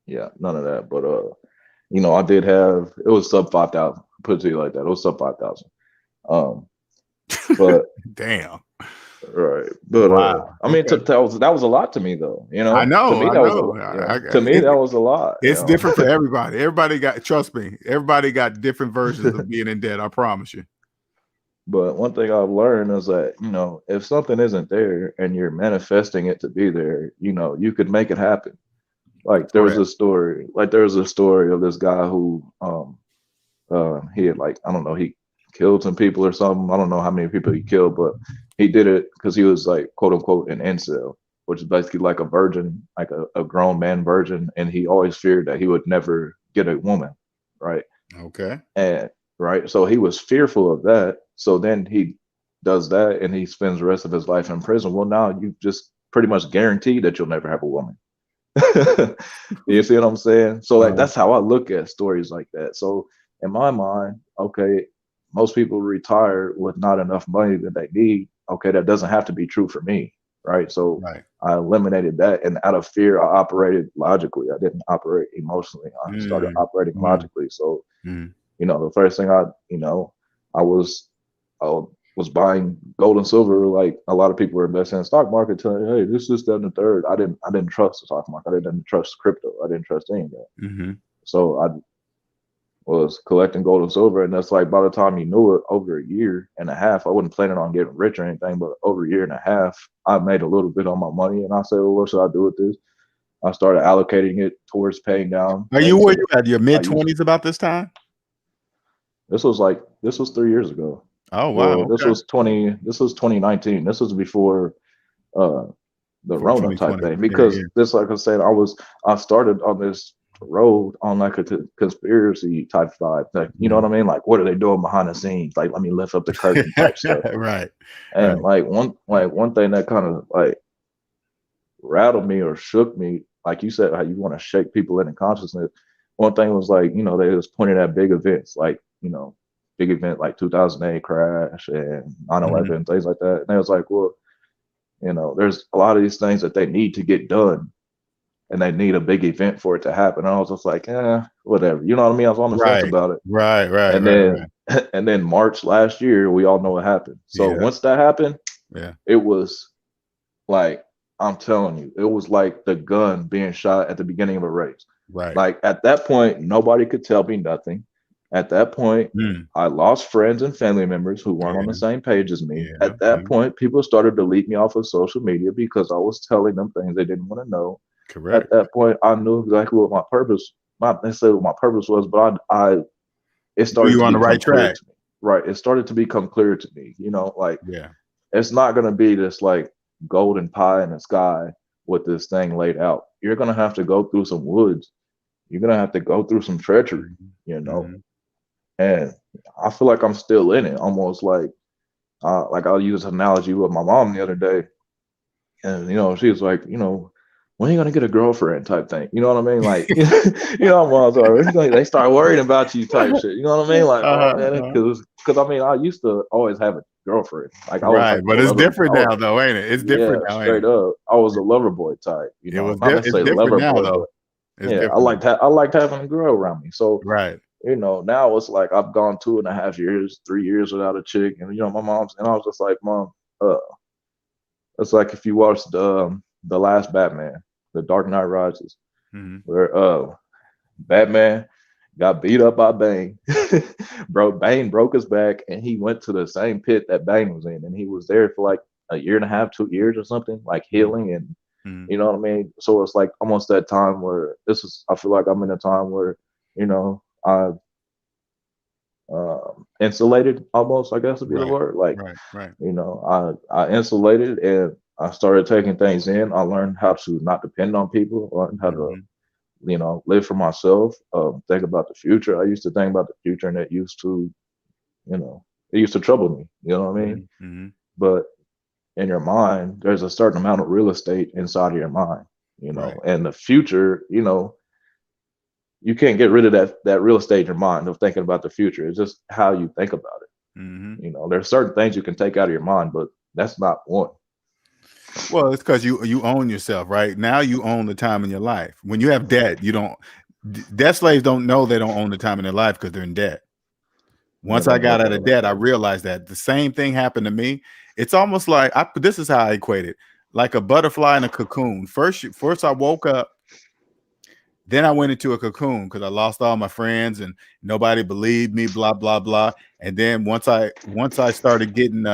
yeah, none of that. But I did have it was sub 5,000, put it to you like that. It was sub 5,000. Um but Damn. right. But Wow. I mean Okay. that was a lot to me though, I To know. me I that was know. to me that was a lot, It's different for everybody. Everybody got. Trust me. Everybody got different versions of being in debt. I promise you. But one thing I've learned is that, if something isn't there and you're manifesting it to be there, you could make it happen. Correct. There was a story of this guy who he had like, I don't know, he killed some people or something. I don't know how many people he killed, but he did it because he was like quote unquote an incel, which is basically like a virgin, like a grown man virgin, and he always feared that he would never get a woman, right? Okay. And right, so he was fearful of that. So then he does that and he spends the rest of his life in prison. Well, now you just pretty much guarantee that you'll never have a woman. You see what I'm saying? So like Uh, that's how I look at stories like that. So in my mind, okay, most people retire with not enough money that they need. Okay, that doesn't have to be true for me, right? So right. I eliminated that, and out of fear, I operated logically. I didn't operate emotionally. I started Mm, operating mm, logically. So mm. the first thing I I was buying gold and silver like a lot of people were investing in the stock market, telling, hey, this is that and the third. I didn't trust the stock market. I didn't trust crypto. I didn't trust any of that. Mm-hmm. So I was collecting gold and silver, and that's like by the time you knew it, over a year and a half, I wasn't planning on getting rich or anything, but over a year and a half, I made a little bit on my money, and I said, well, what should I do with this? I started allocating it towards paying down Are you debts, where and you at your I mid used 20s about this time? this was 3 years ago. Oh Well, wow. Okay. this was 2019. This was before uh the Before Rona type 2020. thing, Yeah, because yeah. this, like I said, I started on this road on like a conspiracy type vibe. Like, you know what I mean? Like, what are they doing behind the scenes? Like, let me lift up the curtain type stuff. Right. And Right. like one thing that kind of like rattled me or shook me, like you said, how you want to shake people into consciousness. One thing was like, they was pointing at big events, like, big event like 2008 crash and 9/11, Mhm. things like that. And they was like, well, there's a lot of these things that they need to get done, and they need a big event for it to happen. And I was just like, whatever. You know what I mean? I was on the fence Right. about it. Right. Right. And Right. Right. then and then March last year, we all know what happened. So Yeah. once that happened, Yeah. it was like, I'm telling you, it was like the gun being shot at the beginning of a race. Right. Like at that point, nobody could tell me nothing. At that point, Mm. I lost friends and family members who weren't on the Yeah. same page as me. Yeah. At that Yeah. point, people started to delete me off of social media because I was telling them things they didn't want to know. At Correct. that point, I knew exactly what my purpose, not necessarily what my purpose was, but it So started you to on the become right clear track. to me. Right. It started to become clear to me, like Yeah. it's not going to be this like golden pie in the sky with this thing laid out. You're going to have to go through some woods. You're going to have to go through some treachery, Mhm. you know? Mhm. And I feel like I'm still in it, almost like I'll use an analogy with my mom the other day. And, she was like, when are you going to get a girlfriend type thing? You know what I mean? Like, moms are, they start worrying about you type shit. You know what I mean? Like, oh Uh-huh, man, uh-huh. because I mean, I used to always have a girlfriend. Like I was Right. like But a it's lover. different now though, ain't it? It's Yeah, different now, ain't straight it? up. I was a lover boy type, not It's necessarily a different lover now boy, though. but It's yeah, different now. I liked having a girl around me. So, Right. now it's like I've gone 2.5 years, 3 years without a chick, and my mom's, and I was just like, Mom, uh, it's like if you watched the last Batman, The Dark Knight Rises, Mhm. where Batman got beat up by Bane. Bane broke his back, and he went to the same pit that Bane was in, and he was there for like a year and a half, 2 years or something, like healing, and Mhm. you know what I mean. So it's like almost that time where I feel like I'm in a time where you know, I insulated almost, I guess would be the Right. word. Like, Right. you know, I insulated and I started taking things in. I learned how to not depend on people, learned how to, Mhm. you know, live for myself, think about the future. I used to think about the future and it used to, you know, it used to trouble me, you know what I mean? Mhm. But in your mind, there's a certain amount of real estate inside of your mind, you know, Right. and the future, you know, you can't get rid of that real estate in your mind of thinking about the future. It's just how you think about it. Mhm. You know, there's certain things you can take out of your mind, but that's not one. Well, it's because you own yourself, right? Now you own the time in your life. When you have debt, you don't. Debt slaves don't know they don't own the time in their life because they're in debt. Yeah, Once I that's got one out thing of about debt, I that. realized that the same thing happened to me. It's almost like this is how I equate it: like a butterfly in a cocoon. First I woke up, then I went into a cocoon because I lost all my friends and nobody believed me. Blah blah blah. And then once I started getting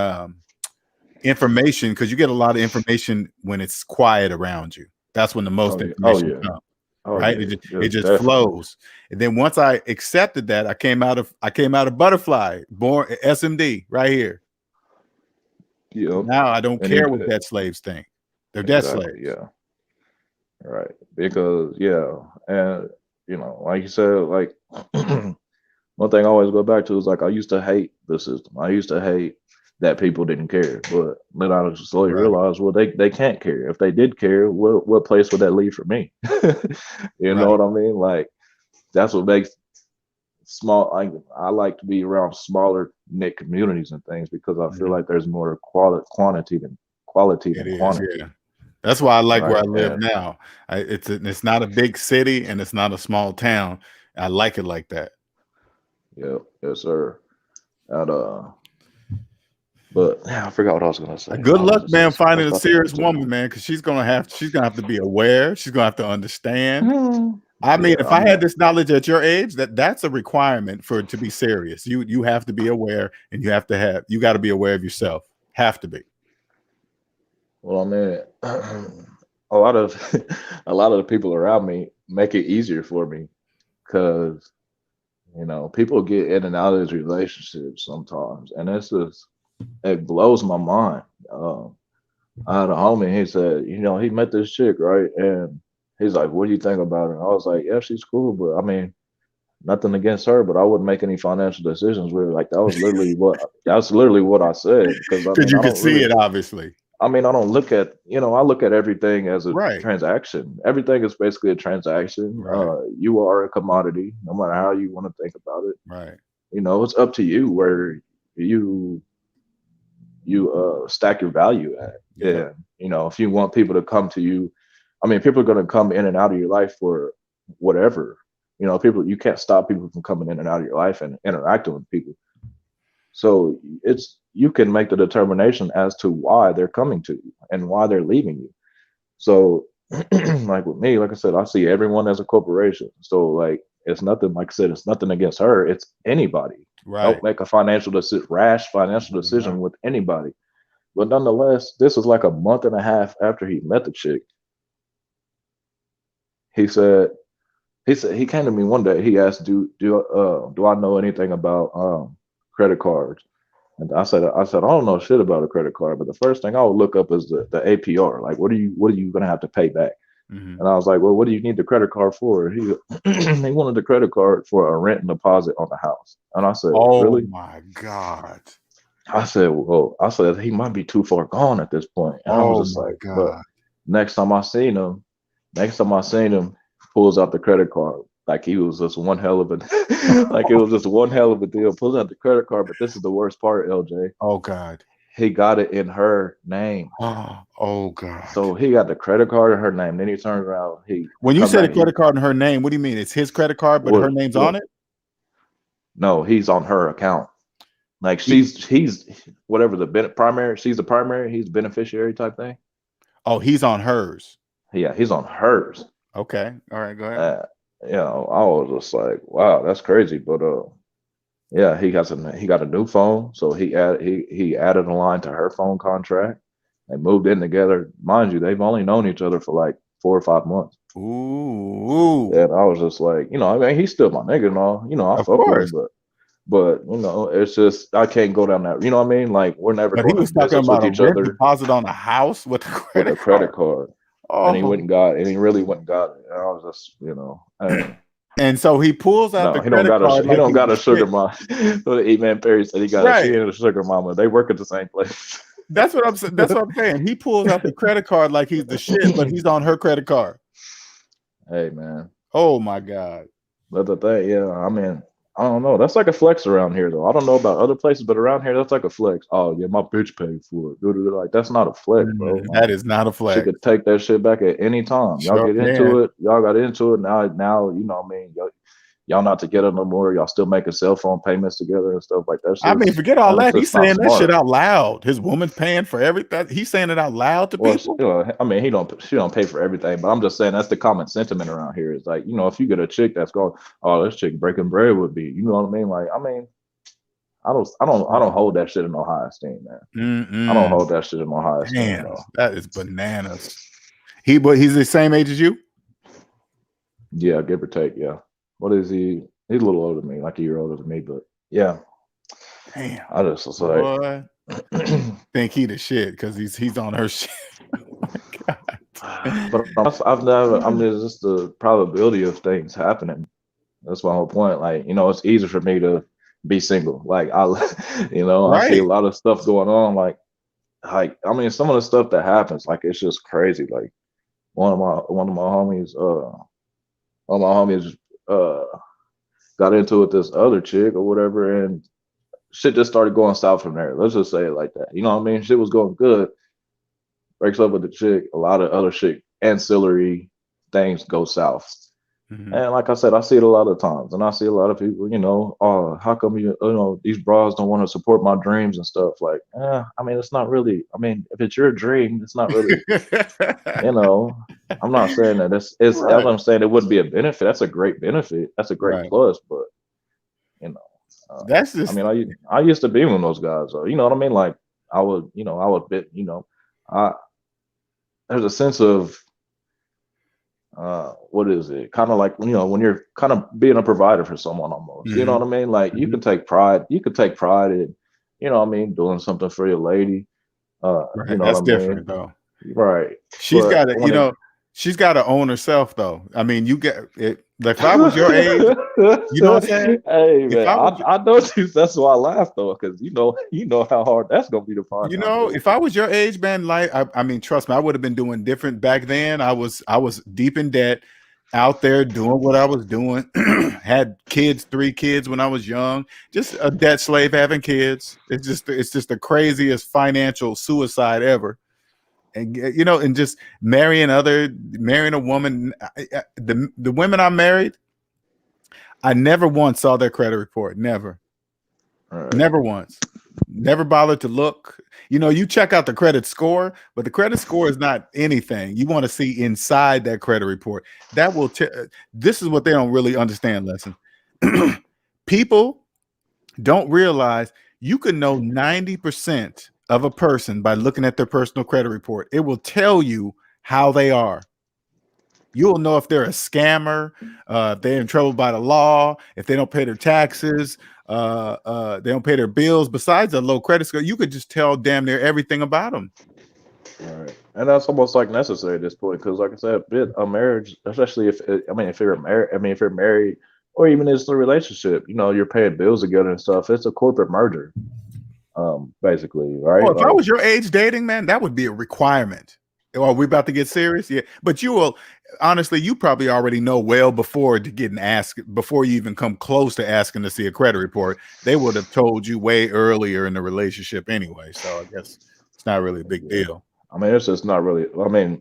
information, because you get a lot of information when it's quiet around you. That's when the most Oh yeah, oh information yeah, comes, oh right? yeah, It just just definitely. flows. And then once I accepted that, I came out of butterfly, born SMD right here. Yep. Now I don't And you care what debt slaves think. They're debt exactly, slaves. yeah. Right. Because yeah, and you know, like you said, like one thing I always go back to is like I used to hate the system. I used to hate that people didn't care. But then I just slowly Right. realized, well, they can't care. If they did care, what place would that leave for me? You know Right. what I mean? Like that's what makes small. I like to be around smaller knit communities and things because I feel Mhm. like there's more quantity It than is, quantity. yeah. That's why I like where Right. I live And now. It's not a big city and it's not a small town. I like it like that. yeah, yes, sir. And but yeah, I forgot what I was gonna say. Good I was luck, gonna say man, something. I was finding a about to serious answer. woman, man, because she's gonna have to be aware. She's gonna have to understand. I mean, Yeah, if I I mean, had this knowledge at your age, that's a requirement for it to be serious. You have to be aware, and you got to be aware of yourself. Have to be. well, I mean, a lot of a lot of the people around me make it easier for me because you know people get in and out of these relationships sometimes, and it blows my mind. I had a homie. He said, you know, he met this chick, right? And he's like, "What do you think about her?" And I was like, "Yeah, she's cool, but I mean, nothing against her, but I wouldn't make any financial decisions with her." Like that's literally what I said because I Because mean, you could see it, obviously. I don't look at, you know, I look at everything as a Right. transaction. Everything is basically a transaction. Right. You are a commodity, no matter how you want to think about it. Right. You know, it's up to you where you stack your value at. Yep. And you know, if you want people to come to you, I mean, people are going to come in and out of your life for whatever. You know, people, you can't stop people from coming in and out of your life and interacting with people. So it's you can make the determination as to why they're coming to you and why they're leaving you. So like with me, like I said, I see everyone as a corporation. So like it's nothing, like I said, it's nothing against her. It's anybody. Right. Don't make a rash financial decision with anybody. But nonetheless, this was like a month and a half after he met the chick. He said he came to me one day. He asked, do I know anything about credit cards? And I said I don't know shit about a credit card, but the first thing I would look up is the APR. Like what are you gonna have to pay back? Mm-hmm. And I was like, well, what do you need the credit card for? He he wanted the credit card for a rent and deposit on the house. And I said, Oh really? my God. I said he might be too far gone at this point. And I was Oh just my like, but God. next time I seen him, pulls out the credit card like he was just one hell of a like it was just one hell of a deal. Pulls out the credit card, but this is the worst part, LJ. Oh God. He got it in her name. Oh God. So he got the credit card in her name. Then he turns around, he When you come said a back, he credit card in her name, what do you mean? It's his credit card, but her would name's on look, it? no, he's on her account. Like He, he's whatever primary, she's the primary, he's the beneficiary type thing. he's on hers. Yeah, he's on hers. Okay. All right, go ahead. Uh, you know, I was just like, wow, that's crazy. But yeah, he got a new phone, so he added a line to her phone contract. They moved in together. Mind you, they've only known each other for like 4 or 5 months. Ooh. And I was just like, you know, I mean, he's still my nigga and all. You know, I Of fuck with him, course. but you know, it's just I can't go down that. You know what I mean? Like we're never But he going to was talking business about with a each rent other deposit on a house with a with a credit credit card. card, and he went Oh. and got, and he really went and got it. And I was just, you know, hey, And so he pulls out no, the credit card he like don't he's got the a sugar shit. mama. What 8-Man Perry said he got a, she Right. and a sugar mama. They work at the same place. That's what I'm saying. That's what I'm saying. He pulls out the credit card like he's the shit, but he's on her credit card. Hey man, Oh my God. but the thing, yeah, I mean, I don't know. That's like a flex around here, though. I don't know about other places, but around here, that's like a flex. Oh yeah, my bitch paid for it. Like that's not a flex, bro. That is not a She flex. could take that shit back at any time. Y'all Sure get into it. Y'all got into it. Now you know what I mean. Y'all not together no more. Y'all still making cell phone payments together and stuff like that. I mean, forget all It's that. He's just not saying that shit smart. out loud. His woman's paying for everything. He's saying it out loud to Well, people. you know, I mean, she don't pay for everything, but I'm just saying that's the common sentiment around here. Is like, you know, if you get a chick that's going, oh, this chick breaking bread would be, you know what I mean? Like, I mean, I don't hold that shit in no high esteem, man. I don't hold that shit in no high esteem, Damn, though. that is bananas. But he's the same age as you? Yeah, give or take. Yeah. What is he? He's a little older than me, like a year older than me, but yeah. Damn. I just was Boy, like, think he the shit because he's on her shit. Oh my God. but I've never. I mean, it's just the probability of things happening. That's my whole point. Like, you know, it's easy for me to be single. Like, you know, I see a Right. lot of stuff going on. Like, I mean, some of the stuff that happens, like, it's just crazy. Like, one of my homies, one of my homies, got into it with this other chick or whatever, and shit just started going south from there. Let's just say it like that. You know what I mean? Shit was going good. Breaks up with the chick. A lot of other shit, ancillary things go south. And like I said, I see it a lot of times, and I see a lot of people, you know, oh, how come you know, these bras don't want to support my dreams and stuff? Like, I mean, it's not really. I mean, if it's your dream, it's not really. You know, I'm not saying that it's. Right. I'm saying it wouldn't be a benefit. That's a great benefit. That's a great Right. plus. But you know, That's I just mean, I used to be one of those guys. So you know what I mean? Like, I would bit. You know, I there's a sense of what is it? Kind of like, you know, when you're kind of being a provider for someone almost. You know what I mean? Like you can take pride. You could take pride in, you know what I mean, doing something for your lady. You right. know That's what I different mean? though. Right. She's But got to, when it she's got to own herself though. I mean, you get it. Like if I was your age, you know what I'm saying? Hey If man, I was, I know you. That's why I laugh though, because you know how hard that's gonna be to find nowadays. if I was your age, man, like I mean, trust me, I would have been doing different back then. I was deep in debt, out there doing what I was doing. Had kids, 3 kids when I was young. Just a debt slave having kids. It's just the craziest financial suicide ever. And and just marrying a woman. The women I married, I never once saw their credit report. Never. Right. Never once. Never bothered to look. You check out the credit score, but the credit score is not anything. You want to see inside that credit report. That will this is what they don't really understand, lesson. People don't realize you can know 90% of a person by looking at their personal credit report. It will tell you how they are. You'll know if they're a scammer, if they're in trouble by the law, if they don't pay their taxes, they don't pay their bills. Besides a low credit score, you could just tell damn near everything about them. Right. And that's almost like necessary at this point, because like I said, a marriage, especially if you're married, if you're married, or even it's a relationship, you know, you're paying bills together and stuff. It's a corporate merger, basically, right? Oh, if I Like, was your age dating, man, that would be a requirement. Are we about to get serious? Yeah. But honestly, you probably already know well before getting asked, before you even come close to asking to see a credit report. They would have told you way earlier in the relationship anyway. So I guess it's not really a big deal. I mean, it's just not really. I mean,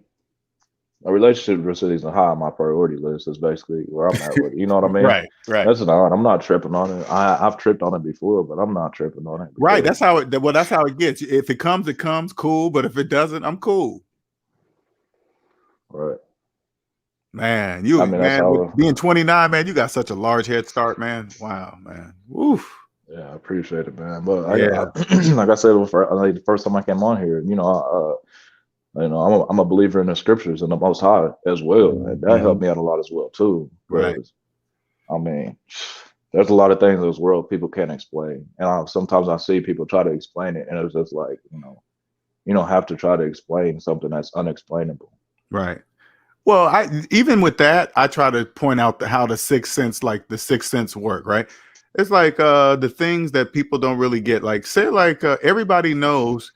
a relationship with cities high on my priority list is basically where I'm at with it. You know what I mean? Right. That's not. I'm not tripping on it. I've tripped on it before, but I'm not tripping on it. Right. That's how it gets. If it comes, it comes. Cool. But if it doesn't, I'm cool. Right. Man, being 29, man, you got such a large head start, man. Wow, man. Oof. Yeah, I appreciate it, man. But yeah, like I said before, like the first time I came on here, you know, I'm a believer in the scriptures and the Most High as well, and that helped me out a lot as well too. Right. Because I mean, there's a lot of things in this world people can't explain, and sometimes I see people try to explain it, and it's just like, you don't have to try to explain something that's unexplainable. Right. Well, even with that, I try to point out how the sixth sense work, right? It's like the things that people don't really get. Like, say, like everybody knows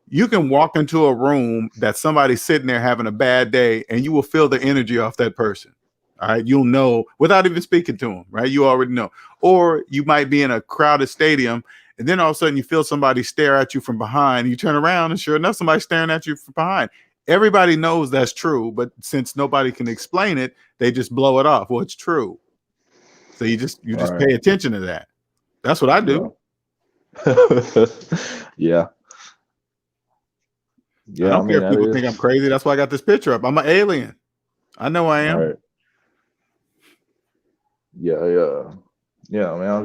you can walk into a room that somebody's sitting there having a bad day, and you will feel the energy off that person. All right, you'll know without even speaking to them, right? You already know. Or you might be in a crowded stadium, and then all of a sudden you feel somebody stare at you from behind. And you turn around, and sure enough, somebody's staring at you from behind. Everybody knows that's true, but since nobody can explain it, they just blow it off. Well, it's true. So you just Right. pay attention to that. That's what I do. Yeah. Yeah. I Yeah. I don't care mean, if that people think I'm is crazy. That's why I got this picture up. I'm an alien. I know I am. right. Yeah. Yeah. Yeah. I mean, I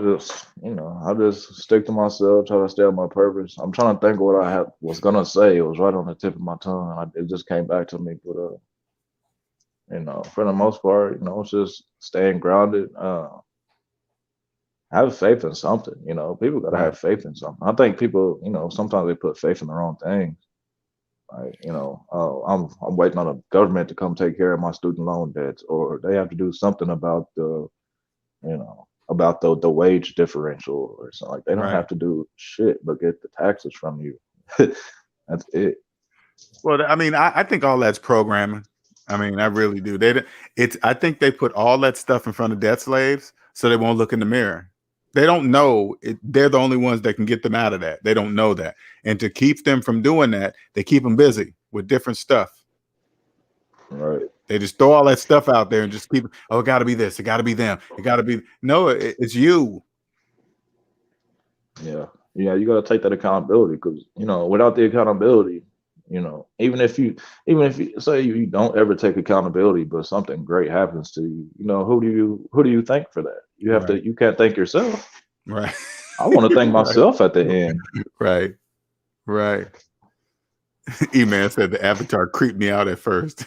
just stick to myself, try to stay on my purpose. I'm trying to think what was gonna say. It was right on the tip of my tongue. It just came back to me. But for the most part, it's just staying grounded. Have faith in something. People gotta Right. have faith in something. I think people, sometimes they put faith in the wrong things. Like, I'm waiting on the government to come take care of my student loan debts, or they have to do something about the wage differential or something. Like, they don't Right. have to do shit but get the taxes from you. That's it. Well, I mean, I think all that's programming. I mean, I really do. I think they put all that stuff in front of debt slaves so they won't look in the mirror. They don't know they're the only ones that can get them out of that. They don't know that. And to keep them from doing that, they keep them busy with different stuff. Right. They just throw all that stuff out there and just keep, oh, it got to be this. It got to be them. It got to be. No, it's you. Yeah. Yeah. You got to take that accountability because, without the accountability, even if you say you don't ever take accountability, but something great happens to you, who do you thank for that? Right. You can't thank yourself. Right. I want to thank Right. myself at the end. Right. Right. E-Man said the avatar creeped me out at first.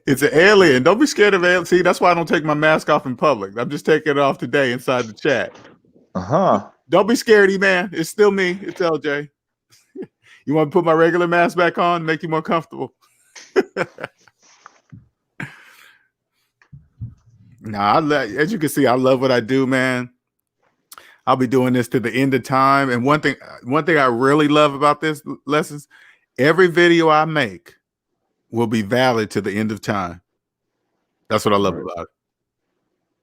It's an alien. Don't be scared of aliens. See, that's why I don't take my mask off in public. I'm just taking it off today inside the chat. Uh-huh. Don't be scared, E-Man. It's still me. It's LJ. You want to put my regular mask back on, make you more comfortable? As you can see, I love what I do, man. I'll be doing this to the end of time. And one thing I really love about this lessons, every video I make will be valid to the end of time. That's what I love Right. about it.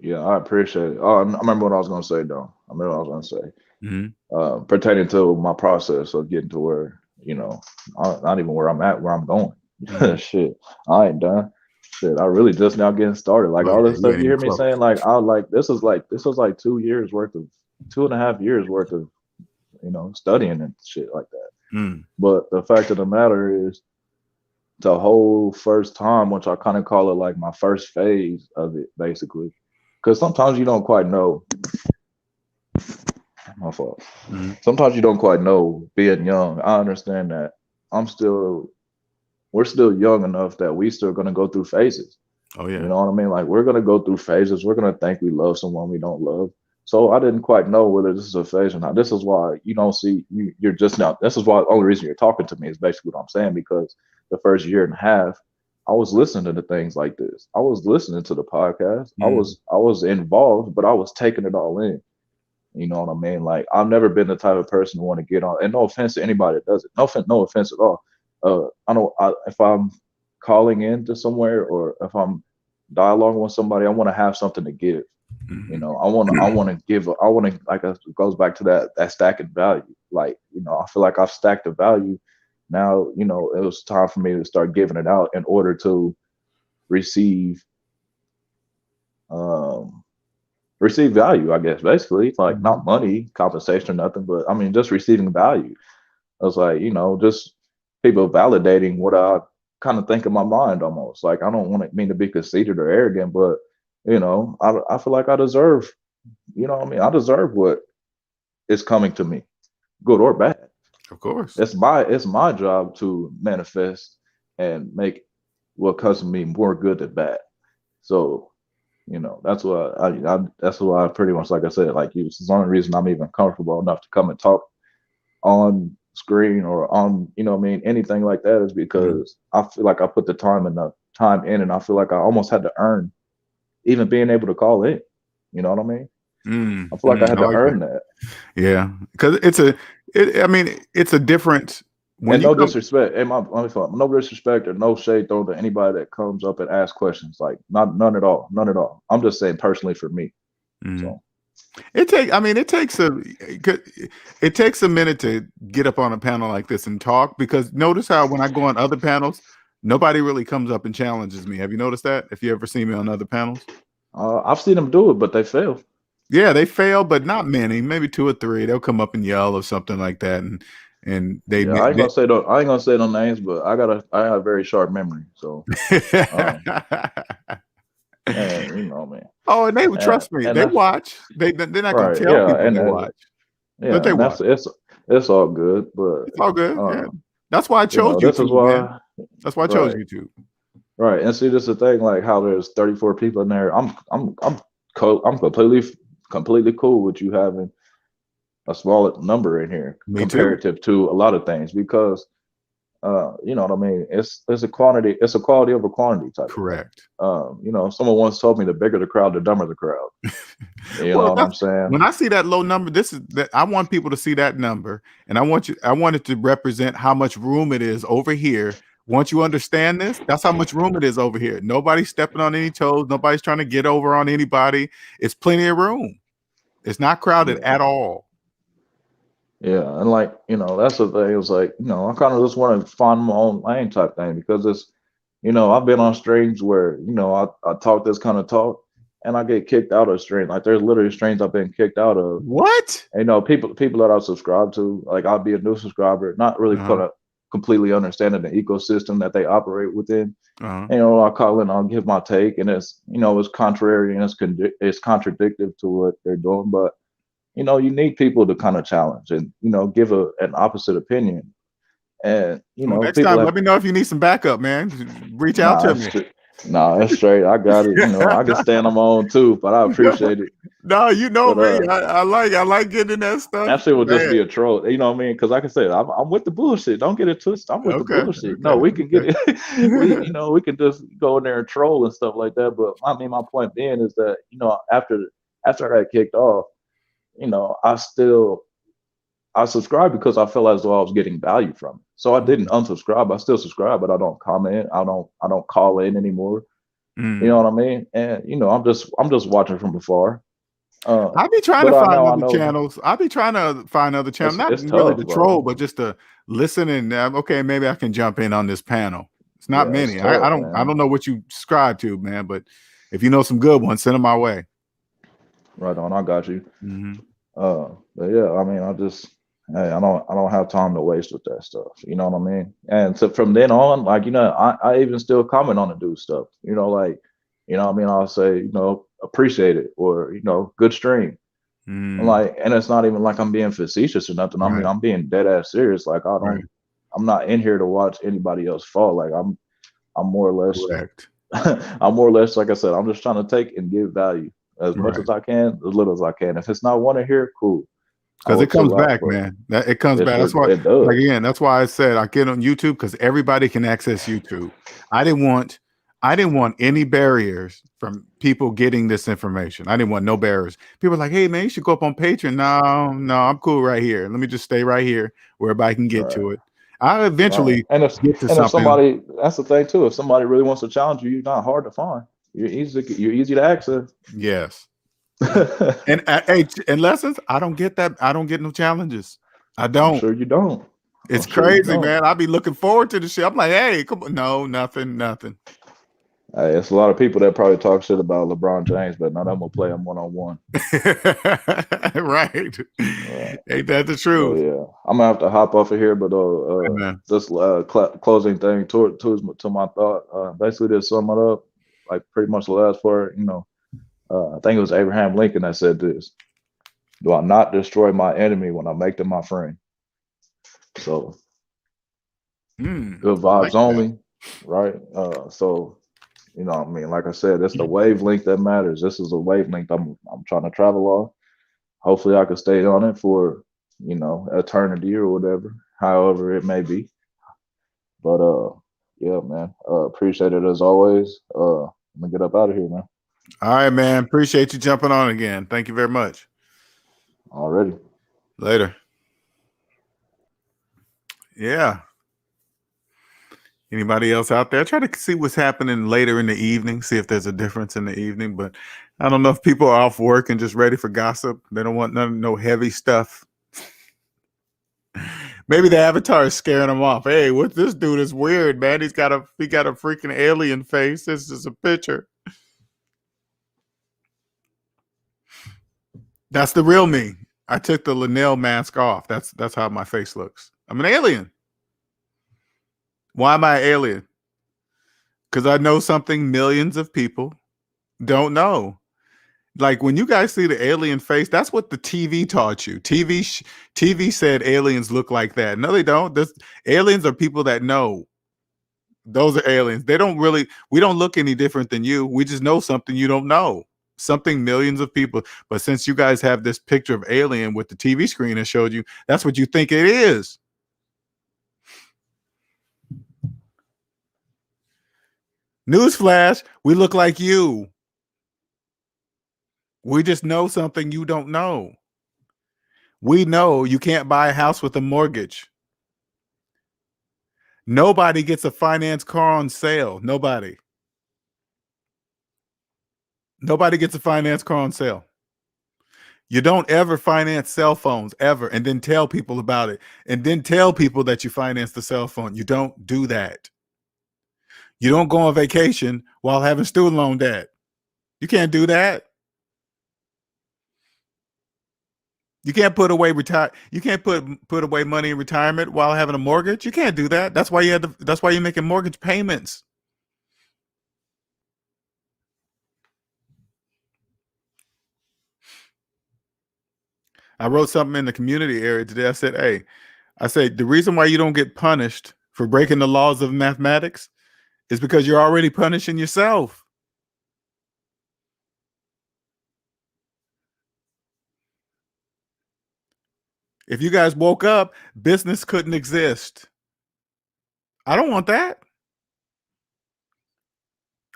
Yeah, I appreciate it. Oh, I remember what I was gonna say though. I remember what I was gonna say. Mm-hmm. Pertaining to my process of getting to where, not even where I'm at, where I'm going. Mm-hmm. Shit, I ain't done. Shit, I really just now getting started. Like Oh, all yeah, this you stuff ain't you even hear me close. saying, like this was like 2 years worth of 2.5 years worth of studying and shit like that. Mm. But the fact of the matter is, the whole first time, which I kind of call it like my first phase of it, basically, because sometimes you don't quite know. My fault. Mm-hmm. Sometimes you don't quite know being young. I understand that. We're still young enough that we still gonna go through phases. Oh, yeah. You know what I mean? Like, we're gonna go through phases. We're gonna think we love someone we don't love. So I didn't quite know whether this is a phase or not. This is why you don't see you're just now. This is why the only reason you're talking to me is basically what I'm saying, because the first year and a half, I was listening to things like this. I was listening to the podcast. Mm. I was involved, but I was taking it all in. You know what I mean? Like, I've never been the type of person to want to get on. And no offense to anybody that does it. No offense at all. If I'm calling into somewhere or if I'm dialoguing with somebody, I want to have something to give. Mm-hmm. I want to give. I want to, like, it goes back to that stacking value. Like, I feel like I've stacked the value. Now, it was time for me to start giving it out in order to receive um receive value, I guess, basically. Like, Mm-hmm. not money, compensation or nothing, but I mean, just receiving value. I was like, just people validating what I kind of think in my mind almost. Like, I don't want it mean to be conceited or arrogant, but I feel like I deserve, what I deserve what is coming to me, good or bad. Of course. It's my job to manifest and make what comes to me more good than bad. So, that's why that's why I pretty much, like I said, like it's the only reason I'm even comfortable enough to come and talk on screen or on, anything like that, is because I feel like I put the time in, and I feel like I almost had to earn even being able to call in. You know what I mean? I feel like I had I to like earn that. Yeah, because it's a different when And you no come. disrespect, and no disrespect or no shade thrown to anybody that comes up and asks questions. Like, none at all, none at all. I'm just saying personally for me. So It takes a minute to get up on a panel like this and talk, because notice how when I go on other panels, nobody really comes up and challenges me. Have you noticed that? If you ever see me on other panels? I've seen them do it, but they fail. Yeah, they fail, but not many. Maybe 2 or 3. They'll come up and yell or something like that, and they. Yeah, I ain't gonna say no names, but I have a very sharp memory. So, and man. Oh, and they would trust me. And They that's watch. They're not gonna right. tell Yeah, people they watch, but they and watch. it's all good. But It's all good. Yeah, that's why I chose this is YouTube, man. why. That's why I chose YouTube. Right, and see, this is the thing. Like, how there's 34 people in there. I'm completely cool with you having a small number in here Me too. comparative to a lot of things, because you know what I mean. It's a quality over quantity type. Correct. Someone once told me the bigger the crowd, the dumber the crowd. You know what I'm saying? When I see that low number, I want people to see that number, and I want it to represent how much room it is over here. Once you understand this, that's how much room it is over here. Nobody's stepping on any toes. Nobody's trying to get over on anybody. It's plenty of room. It's not crowded at all. Yeah, and that's the thing. It was like, I kind of just want to find my own lane type thing, because it's, I've been on streams where, I talk this kind of talk and I get kicked out of stream. Like, there's literally streams I've been kicked out of. What? And, people that I subscribe to, like, I'll be a new subscriber, not really completely understanding the ecosystem that they operate within. I'll call in, I'll give my take, and it's, it's contrary and it's contradictive to what they're doing. But you need people to kind of challenge and, give an opposite opinion. And, next time, let me know if you need some backup, man. Reach out to me. That's straight. I got it. I can stand on my own too, but I appreciate it. No, me. I like getting that stuff. Actually, it would just be a troll. You know what I mean? Because like I said, I'm with the bullshit. Don't get it twisted. I'm with the bullshit. Okay, no, we can get it. we can just go in there and troll and stuff like that. But I mean, my point being is that, after I got kicked off, I subscribed because I felt as though I was getting value from it. So I didn't unsubscribe. I still subscribe, but I don't comment. I don't call in anymore. You know what I mean? And I'm just watching from afar. I'll be trying to find other channels. I'll be trying to find other channels, not really to troll, but just to listen and okay, maybe I can jump in on this panel. It's not many. I don't know what you subscribe to, man, but if you know some good ones, send them my way. Right on, I got you. But yeah, I mean, I don't have time to waste with that stuff. You know what I mean? And so from then on, like, I even still comment on the dude stuff. Like, what I mean? I'll say, appreciate it, or good stream. And it's not even like I'm being facetious or nothing. I mean, I'm being dead ass serious. Like, I'm not in here to watch anybody else fall. Like, I'm more or less correct. I'm more or less, like I said, I'm just trying to take and give value as much as I can, as little as I can. If it's not one in here, cool. Because it comes back, man. It comes back. That's why, again, that's why I said I get on YouTube, because everybody can access YouTube. I didn't want any barriers from people getting this information. I didn't want no barriers. People are like, hey, man, you should go up on Patreon. No, I'm cool right here. Let me just stay right here where everybody can get to it. I eventually get to something. If somebody, that's the thing too. If somebody really wants to challenge you, you're not hard to find. You're easy to access. Yes. and lessons, I don't get that. I don't get no challenges. I don't. I'm sure you don't. It's crazy, man. I'll be looking forward to the shit. I'm like, hey, come on. No, nothing. Hey, it's a lot of people that probably talk shit about LeBron James, but not I'm gonna play him 1-on-1. Right. Ain't that the truth? Yeah, I'm gonna have to hop off of here, but this closing thing to my thought. Basically, to sum it up, like pretty much the last part, I think it was Abraham Lincoln that said this: "Do I not destroy my enemy when I make them my friend?" So Mm, good I vibes like that. only, right? So you know, what I mean, like I said, it's the wavelength that matters. This is a wavelength I'm trying to travel on. Hopefully, I can stay on it for eternity or whatever, however it may be. But yeah, man, appreciate it as always. I'm gonna get up out of here, man. All right, man. Appreciate you jumping on again. Thank you very much. Already. Later. Yeah. Anybody else out there? Try to see what's happening later in the evening, see if there's a difference in the evening. But I don't know if people are off work and just ready for gossip. They don't want no heavy stuff. Maybe the avatar is scaring them off. Hey, what this dude is weird, man. He got a freaking alien face. This is a picture. That's the real me. I took the Linnell mask off. That's how my face looks. I'm an alien. Why am I an alien? Because I know something millions of people don't know. Like when you guys see the alien face, that's what the TV taught you. TV said aliens look like that. No, they don't. Aliens are people that know. Those are aliens. We don't look any different than you. We just know something you don't know. Something millions of people. But since you guys have this picture of alien with the TV screen that showed you, that's what you think it is. Newsflash, we look like you. We just know something you don't know. We know you can't buy a house with a mortgage. Nobody gets a finance car on sale. Nobody gets a finance car on sale. You don't ever finance cell phones ever and then tell people about it and then tell people that you finance the cell phone. You don't do that. You don't go on vacation while having student loan debt. You can't do that. You can't put away You can't put away money in retirement while having a mortgage. You can't do that. That's why you're making mortgage payments. I wrote something in the community area today. I said, hey, the reason why you don't get punished for breaking the laws of mathematics is because you're already punishing yourself. If you guys woke up, business couldn't exist. I don't want that.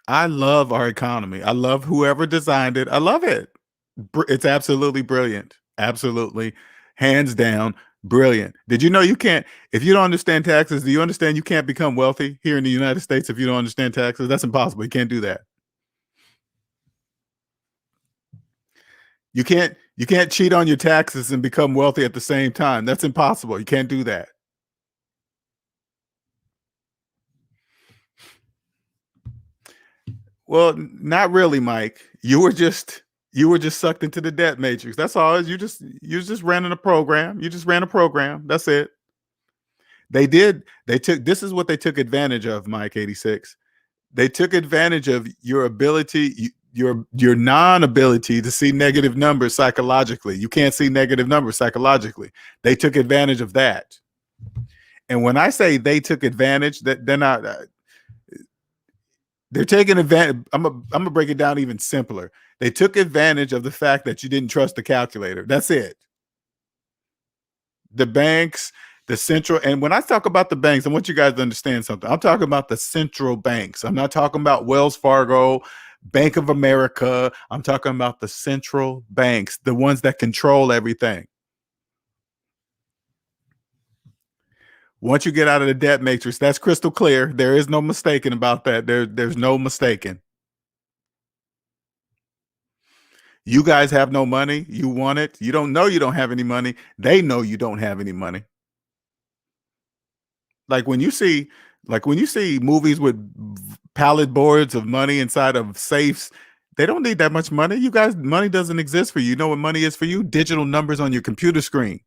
I love our economy. I love whoever designed it. I love it. It's absolutely brilliant. Absolutely. Hands down, brilliant. Did you know you can't, if you don't understand taxes, do you understand you can't become wealthy here in the United States if you don't understand taxes? That's impossible. You can't do that. You can't cheat on your taxes and become wealthy at the same time. That's impossible. You can't do that. Well, not really, Mike. You were just sucked into the debt matrix. That's all. You just ran in a program. You just ran a program. That's it. This is what they took advantage of, Mike 86. They took advantage of your ability, your non-ability to see negative numbers psychologically. You can't see negative numbers psychologically. They took advantage of that. And when I say they took advantage, that they're taking advantage. I'm gonna break it down even simpler. They took advantage of the fact that you didn't trust the calculator. That's it. The banks, the central, and when I talk about the banks, I want you guys to understand something. I'm talking about the central banks. I'm not talking about Wells Fargo, Bank of America. I'm talking about the central banks, the ones that control everything. Once you get out of the debt matrix, that's crystal clear. There is no mistaking about that. There's no mistaking. You guys have no money. You want it. You don't know you don't have any money. They know you don't have any money. Like when you see movies with pallet boards of money inside of safes, they don't need that much money. You guys, money doesn't exist for you. You know what money is for you? Digital numbers on your computer screen.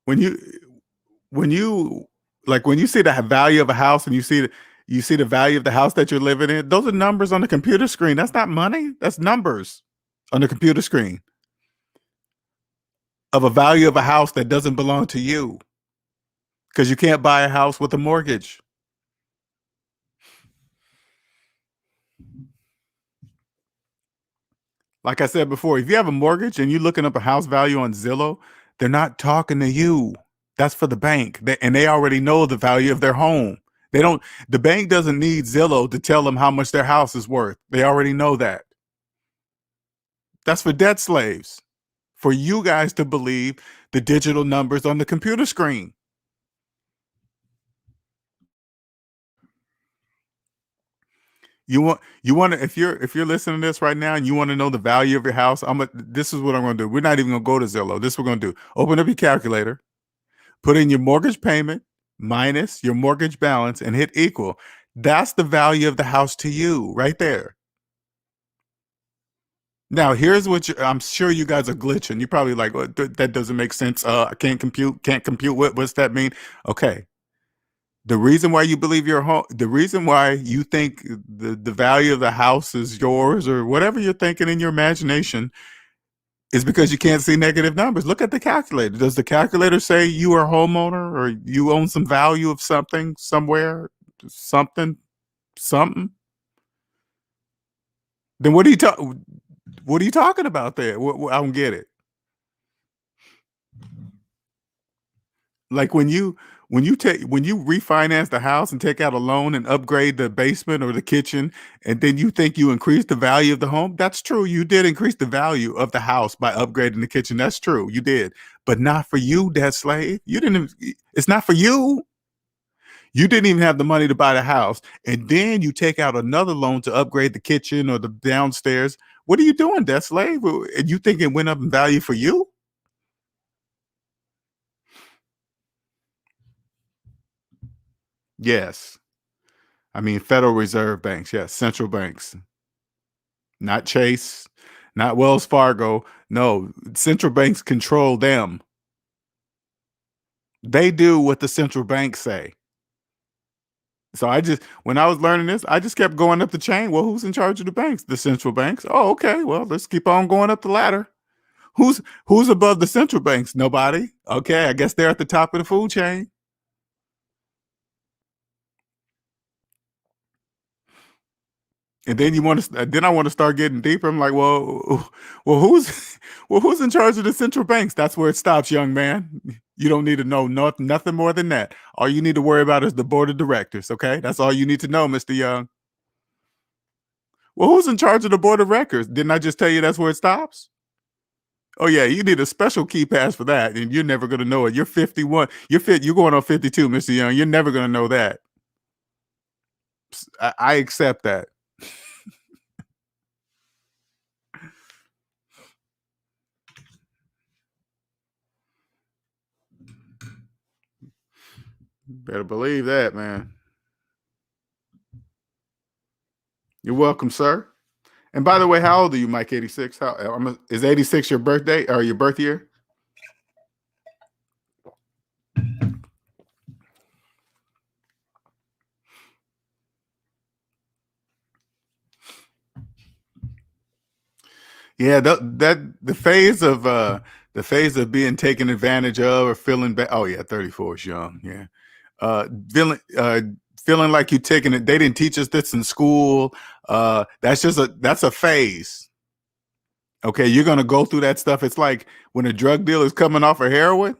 When you see the value of a house and you see the value of the house that you're living in, those are numbers on the computer screen. That's not money. That's numbers on the computer screen of a value of a house that doesn't belong to you, because you can't buy a house with a mortgage. Like I said before, if you have a mortgage and you're looking up a house value on Zillow, they're not talking to you. That's for the bank. And they already know the value of their home. The bank doesn't need Zillow to tell them how much their house is worth. They already know that. That's for debt slaves, for you guys to believe the digital numbers on the computer screen. You want to, if you're listening to this right now and you want to know the value of your house, this is what I'm going to do. We're not even going to go to Zillow. This is what we're going to do. Open up your calculator, put in your mortgage payment minus your mortgage balance, and hit equal. That's the value of the house to you right there. Now, here's what I'm sure you guys are glitching. You're probably like, well, that doesn't make sense. I can't compute. What's that mean? Okay. The reason why you believe your home, the reason why you think the value of the house is yours, or whatever you're thinking in your imagination, is because you can't see negative numbers. Look at the calculator. Does the calculator say you are a homeowner or you own some value of something somewhere, something? Then what are you talking about there? I don't get it. Like when you refinance the house and take out a loan and upgrade the basement or the kitchen, and then you think you increase the value of the home. That's true. You did increase the value of the house by upgrading the kitchen. That's true. You did, but not for you, debt slave. You didn't. It's not for you. You didn't even have the money to buy the house, and then you take out another loan to upgrade the kitchen or the downstairs. What are you doing, debt slave? And you think it went up in value for you? Yes. I mean, Federal Reserve banks, yes, central banks, not Chase, not Wells Fargo. No, central banks control them. They do what the central banks say. So when I was learning this, I just kept going up the chain. Well, who's in charge of the banks? The central banks. Oh, okay. Well, let's keep on going up the ladder. Who's above the central banks? Nobody. Okay, I guess they're at the top of the food chain. And then I want to start getting deeper. I'm like, well, who's in charge of the central banks? That's where it stops, young man. You don't need to know nothing more than that. All you need to worry about is the board of directors. Okay, that's all you need to know, Mr. Young. Well, who's in charge of the board of records? Didn't I just tell you that's where it stops? Oh yeah, you need a special key pass for that, and you're never gonna know it. You're 51. You're going on 52, Mr. Young. You're never gonna know that. I accept that. Better believe that, man. You're welcome, sir. And by the way, how old are you, Mike 86? Is 86 your birthday or your birth year? Yeah, the phase of being taken advantage of or feeling bad. Oh yeah, 34 is young. Yeah. Feeling like you're taking it. They didn't teach us this in school. That's a phase. Okay, you're gonna go through that stuff. It's like when a drug dealer is coming off of heroin.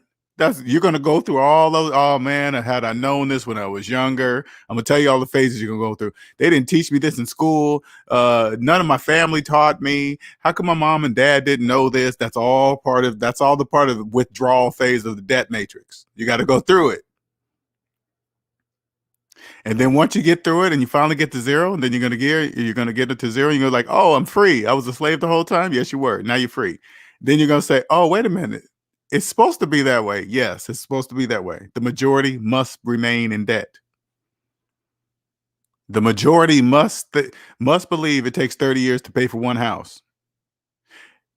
You're gonna go through all those. Oh man, had I known this when I was younger, I'm gonna tell you all the phases you're gonna go through. They didn't teach me this in school. None of my family taught me. How come my mom and dad didn't know this? That's all the part of the withdrawal phase of the debt matrix. You got to go through it. And then once you get through it and you finally get to zero, and then you're gonna get it to zero, and you're like, oh, I'm free. I was a slave the whole time. Yes, you were. Now you're free. Then you're gonna say, oh, wait a minute. It's supposed to be that way. Yes, it's supposed to be that way. The majority must remain in debt. The majority must believe it takes 30 years to pay for one house.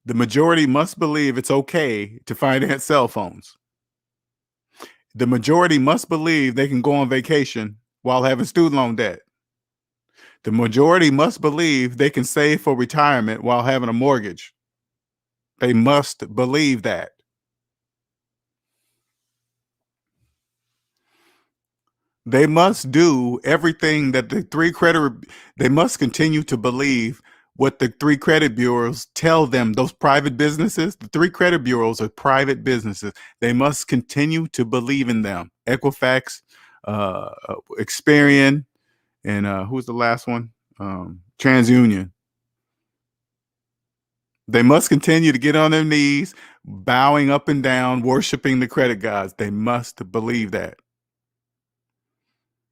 The majority must believe it's okay to finance cell phones. The majority must believe they can go on vacation while having student loan debt. The majority must believe they can save for retirement while having a mortgage. They must believe that. They must do everything that they must continue to believe what the three credit bureaus tell them. Those private businesses, the three credit bureaus are private businesses. They must continue to believe in them. Equifax, Experian, and who's the last one? TransUnion. They must continue to get on their knees, bowing up and down, worshiping the credit gods. They must believe that.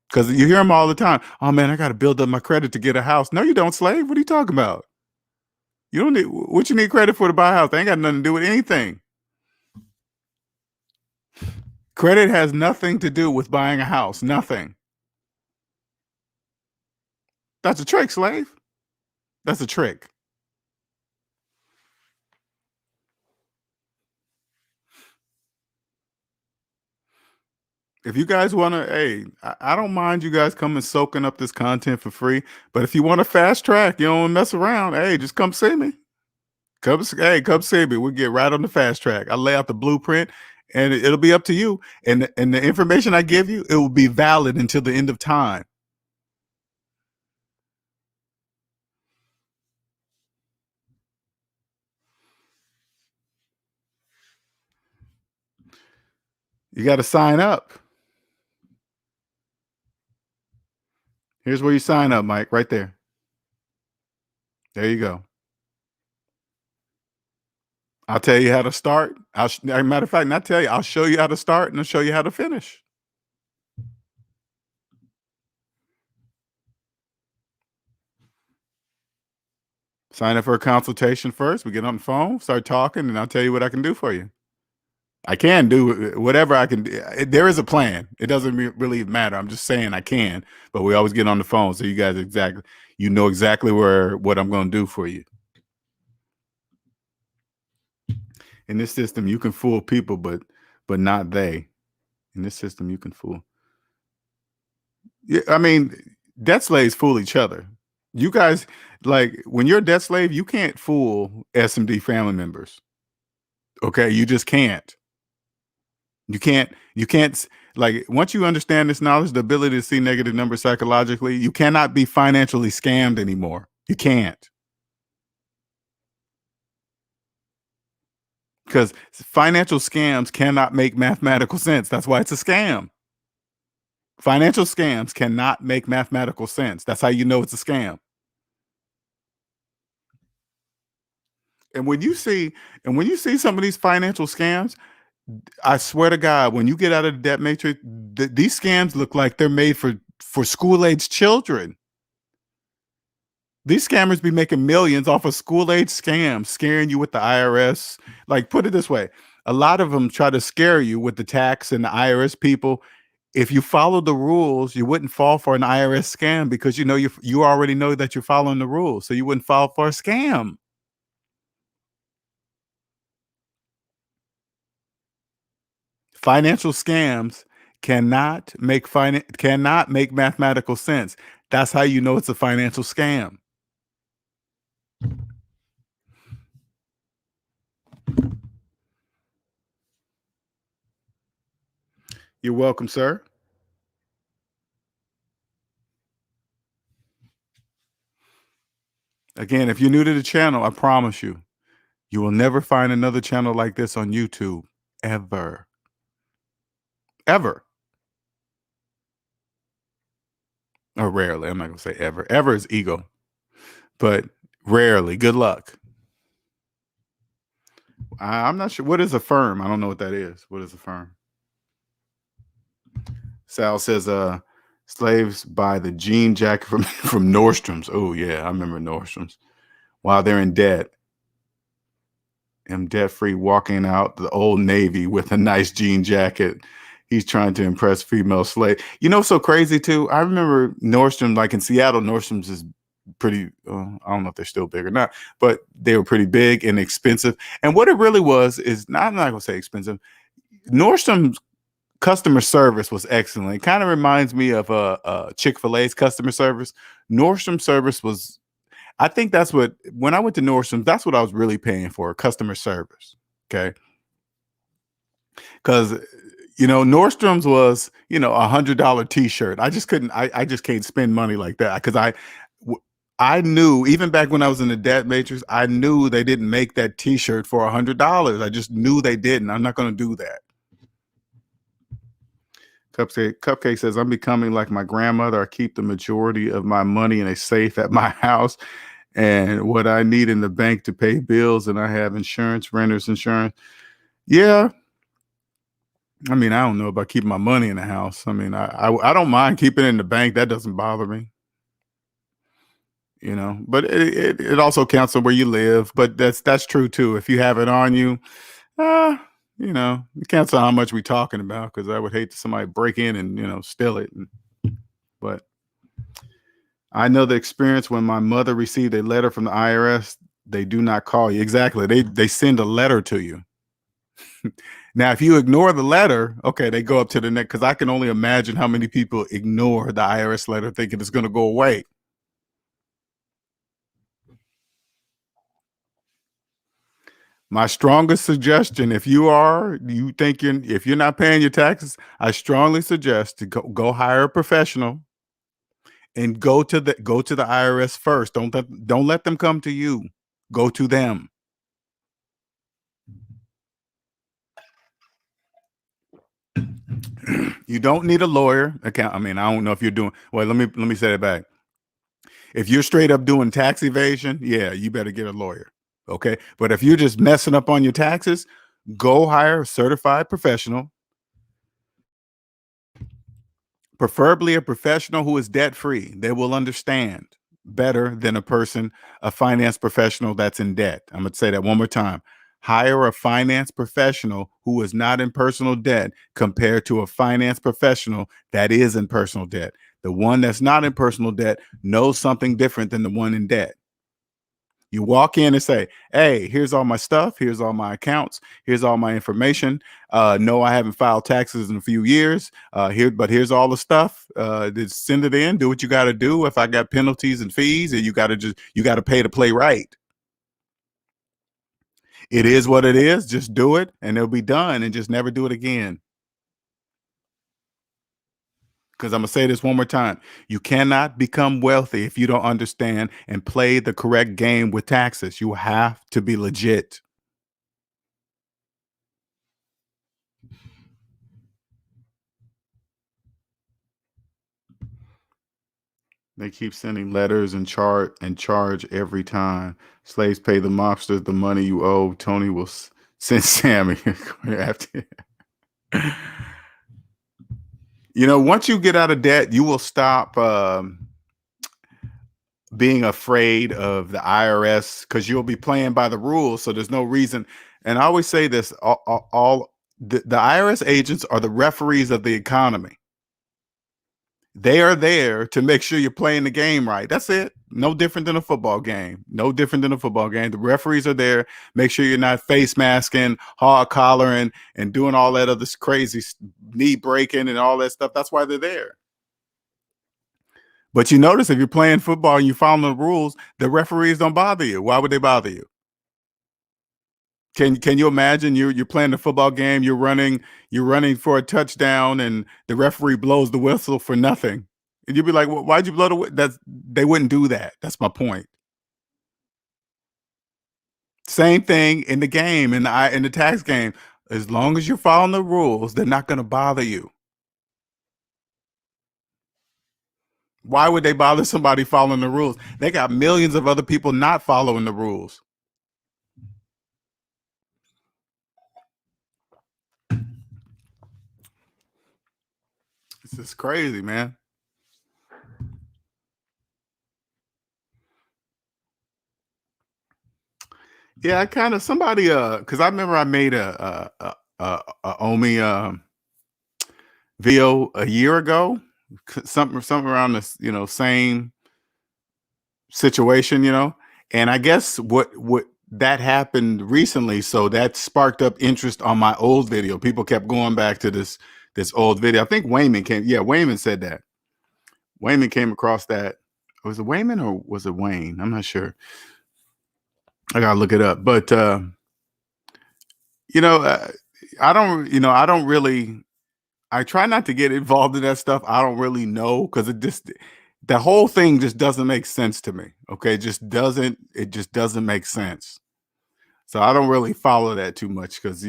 Because you hear them all the time. Oh man, I got to build up my credit to get a house. No, you don't, slave. What are you talking about? You don't need what you need credit for to buy a house. They ain't got nothing to do with anything. Credit has nothing to do with buying a house. Nothing. That's a trick, slave. That's a trick. If you guys want to, hey, I don't mind you guys coming soaking up this content for free. But if you want to fast track, you don't want to mess around, hey, just come see me. Come see me. We'll get right on the fast track. I lay out the blueprint, and it'll be up to you. And the information I give you, it will be valid until the end of time. You got to sign up. Here's where you sign up, Mike, right there. There you go. I'll tell you how to start. As a matter of fact, not tell you, I'll show you how to start and I'll show you how to finish. Sign up for a consultation first. We get on the phone, start talking, and I'll tell you what I can do for you. I can do whatever I can do. There is a plan. It doesn't really matter. I'm just saying I can, but we always get on the phone. So you guys you know exactly what I'm going to do for you. In this system, you can fool people, but not they. In this system, you can fool. Yeah, I mean, debt slaves fool each other. You guys, like when you're a debt slave, you can't fool SMD family members. Okay, you just can't. You can't, like, once you understand this knowledge, the ability to see negative numbers psychologically, you cannot be financially scammed anymore. You can't. Because financial scams cannot make mathematical sense. That's why it's a scam. Financial scams cannot make mathematical sense. That's how you know it's a scam. And when you see some of these financial scams, I swear to God, when you get out of the debt matrix, these scams look like they're made for school-age children. These scammers be making millions off of school-age scams, scaring you with the IRS. Like, put it this way, a lot of them try to scare you with the tax and the IRS people. If you follow the rules, you wouldn't fall for an IRS scam because you know you already know that you're following the rules, so you wouldn't fall for a scam. Financial scams cannot make mathematical sense. That's how you know it's a financial scam. You're welcome, sir. Again, if you're new to the channel, I promise you, you will never find another channel like this on YouTube, ever. Ever. Or rarely. I'm not going to say ever. Ever is ego. But rarely. Good luck. I'm not sure. What is a firm? I don't know what that is. What is a firm? Sal says, slaves buy the jean jacket from Nordstrom's. Oh, yeah. I remember Nordstrom's. While they're in debt. Am debt-free, walking out the Old Navy with a nice jean jacket. He's trying to impress female slave. You know, so crazy too. I remember Nordstrom, like in Seattle, Nordstrom's is pretty, I don't know if they're still big or not, but they were pretty big and expensive. And what it really was is, I'm not going to say expensive. Nordstrom's customer service was excellent. It kind of reminds me of Chick-fil-A's customer service. Nordstrom service was, I think that's what, when I went to Nordstrom's, that's what I was really paying for, customer service. Okay. Because, Nordstrom's was, $100 t-shirt. I just couldn't, I just can't spend money like that. Because I knew, even back when I was in the debt matrix, I knew they didn't make that t-shirt for $100. I just knew they didn't. I'm not going to do that. Cupcake says, I'm becoming like my grandmother. I keep the majority of my money in a safe at my house and what I need in the bank to pay bills. And I have insurance, renter's insurance. Yeah. I mean, I don't know about keeping my money in the house. I mean, I don't mind keeping it in the bank. That doesn't bother me. But it also counts on where you live. But that's true too. If you have it on you, it counts on how much we're talking about, because I would hate to somebody break in and steal it. But I know the experience when my mother received a letter from the IRS. They do not call you. Exactly. They send a letter to you. Now, if you ignore the letter, okay, they go up to the next, because I can only imagine how many people ignore the IRS letter thinking it's going to go away. My strongest suggestion, if you're not paying your taxes, I strongly suggest to go hire a professional and go to the IRS first. Don't let them come to you. Go to them. You don't need a lawyer. I don't know if you're doing well. Let me say that back. If you're straight up doing tax evasion, yeah, you better get a lawyer. Okay. But if you're just messing up on your taxes, go hire a certified professional, preferably a professional who is debt free. They will understand better than a finance professional that's in debt. I'm going to say that one more time. Hire a finance professional who is not in personal debt compared to a finance professional that is in personal debt. The one that's not in personal debt knows something different than the one in debt. You walk in and say, hey, here's all my stuff. Here's all my accounts. Here's all my information. No, I haven't filed taxes in a few years. But here's all the stuff. Just send it in. Do what you got to do. If I got penalties and fees, and you got to pay to play right. It is what it is. Just do it and it'll be done, and just never do it again. Because I'm going to say this one more time. You cannot become wealthy if you don't understand and play the correct game with taxes. You have to be legit. They keep sending letters and charge every time. Slaves pay the mobsters the money you owe. Tony will send Sammy after. Once you get out of debt, you will stop being afraid of the IRS, because you'll be playing by the rules. So there's no reason. And I always say this: the IRS agents are the referees of the economy. They are there to make sure you're playing the game right. That's it. No different than a football game. No different than a football game. The referees are there. Make sure you're not face masking, hard collaring, and doing all that other crazy knee breaking and all that stuff. That's why they're there. But you notice, if you're playing football and you follow the rules, the referees don't bother you. Why would they bother you? Can you imagine you're playing a football game, you're running for a touchdown, and the referee blows the whistle for nothing, and you'd be like, well, why'd you blow the whistle? They wouldn't do that. That's my point. Same thing in the game, in the tax game. As long as you're following the rules, they're not going to bother you. Why would they bother somebody following the rules? They got millions of other people not following the rules. This is crazy, man. Yeah, I kind of somebody because I remember I made a Omi video a year ago, something around this same situation, and I guess what that happened recently, so that sparked up interest on my old video. People kept going back to this old video. I think Wayman said that. Wayman came across that Was it Wayman or was it Wayne? I'm not sure. I gotta look it up. But you know, I don't. You know, I don't really. I try not to get involved in that stuff. I don't really know because the whole thing just doesn't make sense to me. Okay, it just doesn't make sense. So I don't really follow that too much because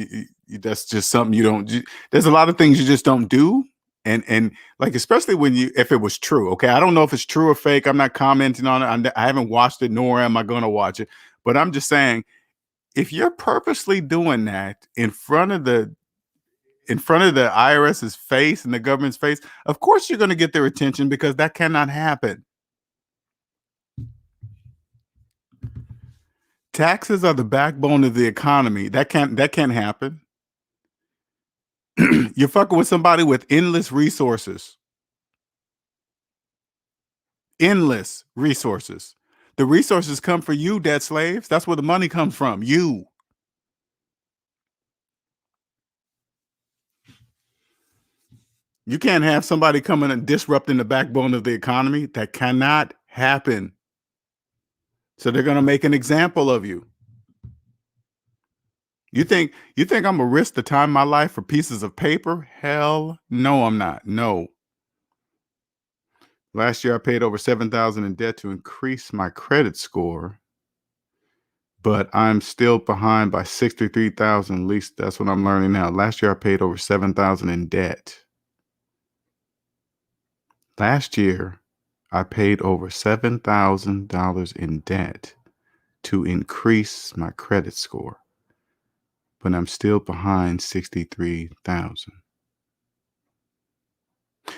that's just something you don't. There's a lot of things you just don't do, and like especially when if it was true. Okay, I don't know if it's true or fake. I'm not commenting on it. I haven't watched it, nor am I going to watch it. But I'm just saying, if you're purposely doing that in front of the IRS's face and the government's face, of course you're going to get their attention because that cannot happen. Taxes are the backbone of the economy. That can't happen. You're fucking with somebody with endless resources. Endless resources. The resources come for you, debt slaves. That's where the money comes from. You. You can't have somebody coming and disrupting the backbone of the economy. That cannot happen. So they're going to make an example of you. You think I'm gonna risk the time of my life for pieces of paper? Hell no, I'm not. No. Last year I paid over $7,000 in debt to increase my credit score, but I'm still behind by $63,000. At least that's what I'm learning now. Last year I paid over $7,000 in debt. Last year I paid over $7,000 in debt to increase my credit score, but I'm still behind $63,000.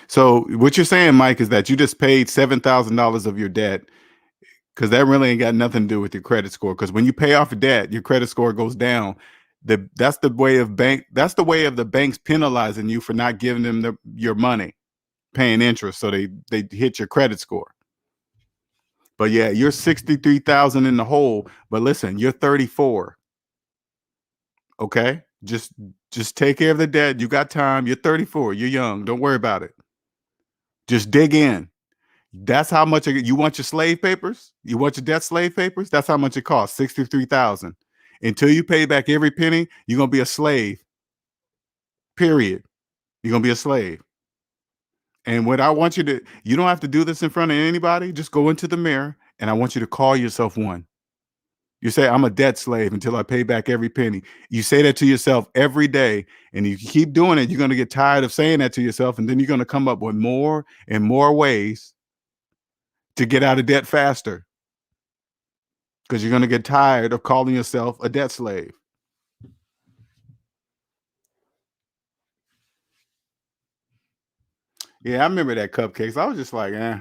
So what you're saying, Mike, is that you just paid $7,000 of your debt because that really ain't got nothing to do with your credit score. Because when you pay off a debt, your credit score goes down. That's the way of the banks penalizing you for not giving them your money, paying interest, so they hit your credit score. But yeah, you're 63,000 in the hole. But listen, you're 34. Okay, just take care of the debt. You got time. You're 34. You're young. Don't worry about it. Just dig in. That's how much you want your slave papers. You want your debt slave papers. That's how much it costs. 63,000. Until you pay back every penny, you're gonna be a slave. Period. You're gonna be a slave. And what I want you don't have to do this in front of anybody. Just go into the mirror, and I want you to call yourself one. You say, I'm a debt slave until I pay back every penny. You say that to yourself every day, and you keep doing it. You're gonna get tired of saying that to yourself, and then you're gonna come up with more and more ways to get out of debt faster. Because you're going to get tired of calling yourself a debt slave. Yeah, I remember that cupcakes. I was just like, eh.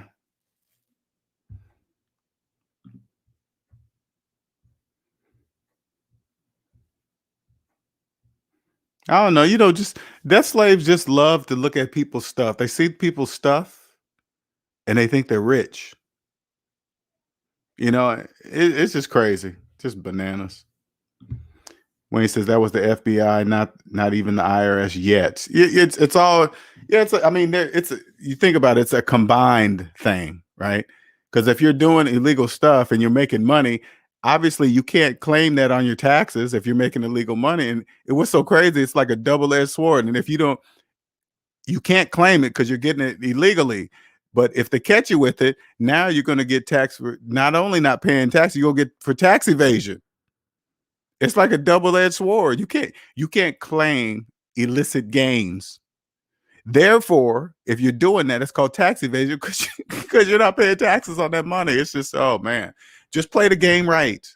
I don't know. Just debt slaves just love to look at people's stuff. They see people's stuff and they think they're rich. It's just crazy. Just bananas. When he says that was the FBI, not even the IRS yet. It's all yeah. I mean, you think about it, it's a combined thing, right? Because if you're doing illegal stuff and you're making money, obviously you can't claim that on your taxes if you're making illegal money. And it was so crazy. It's like a double-edged sword. And if you can't claim it because you're getting it illegally. But if they catch you with it, now you're going to get taxed for not only not paying tax, you're going to get for tax evasion. It's like a double-edged sword. You can't claim illicit gains. Therefore, if you're doing that, it's called tax evasion because you're not paying taxes on that money. It's just, oh man, just play the game right.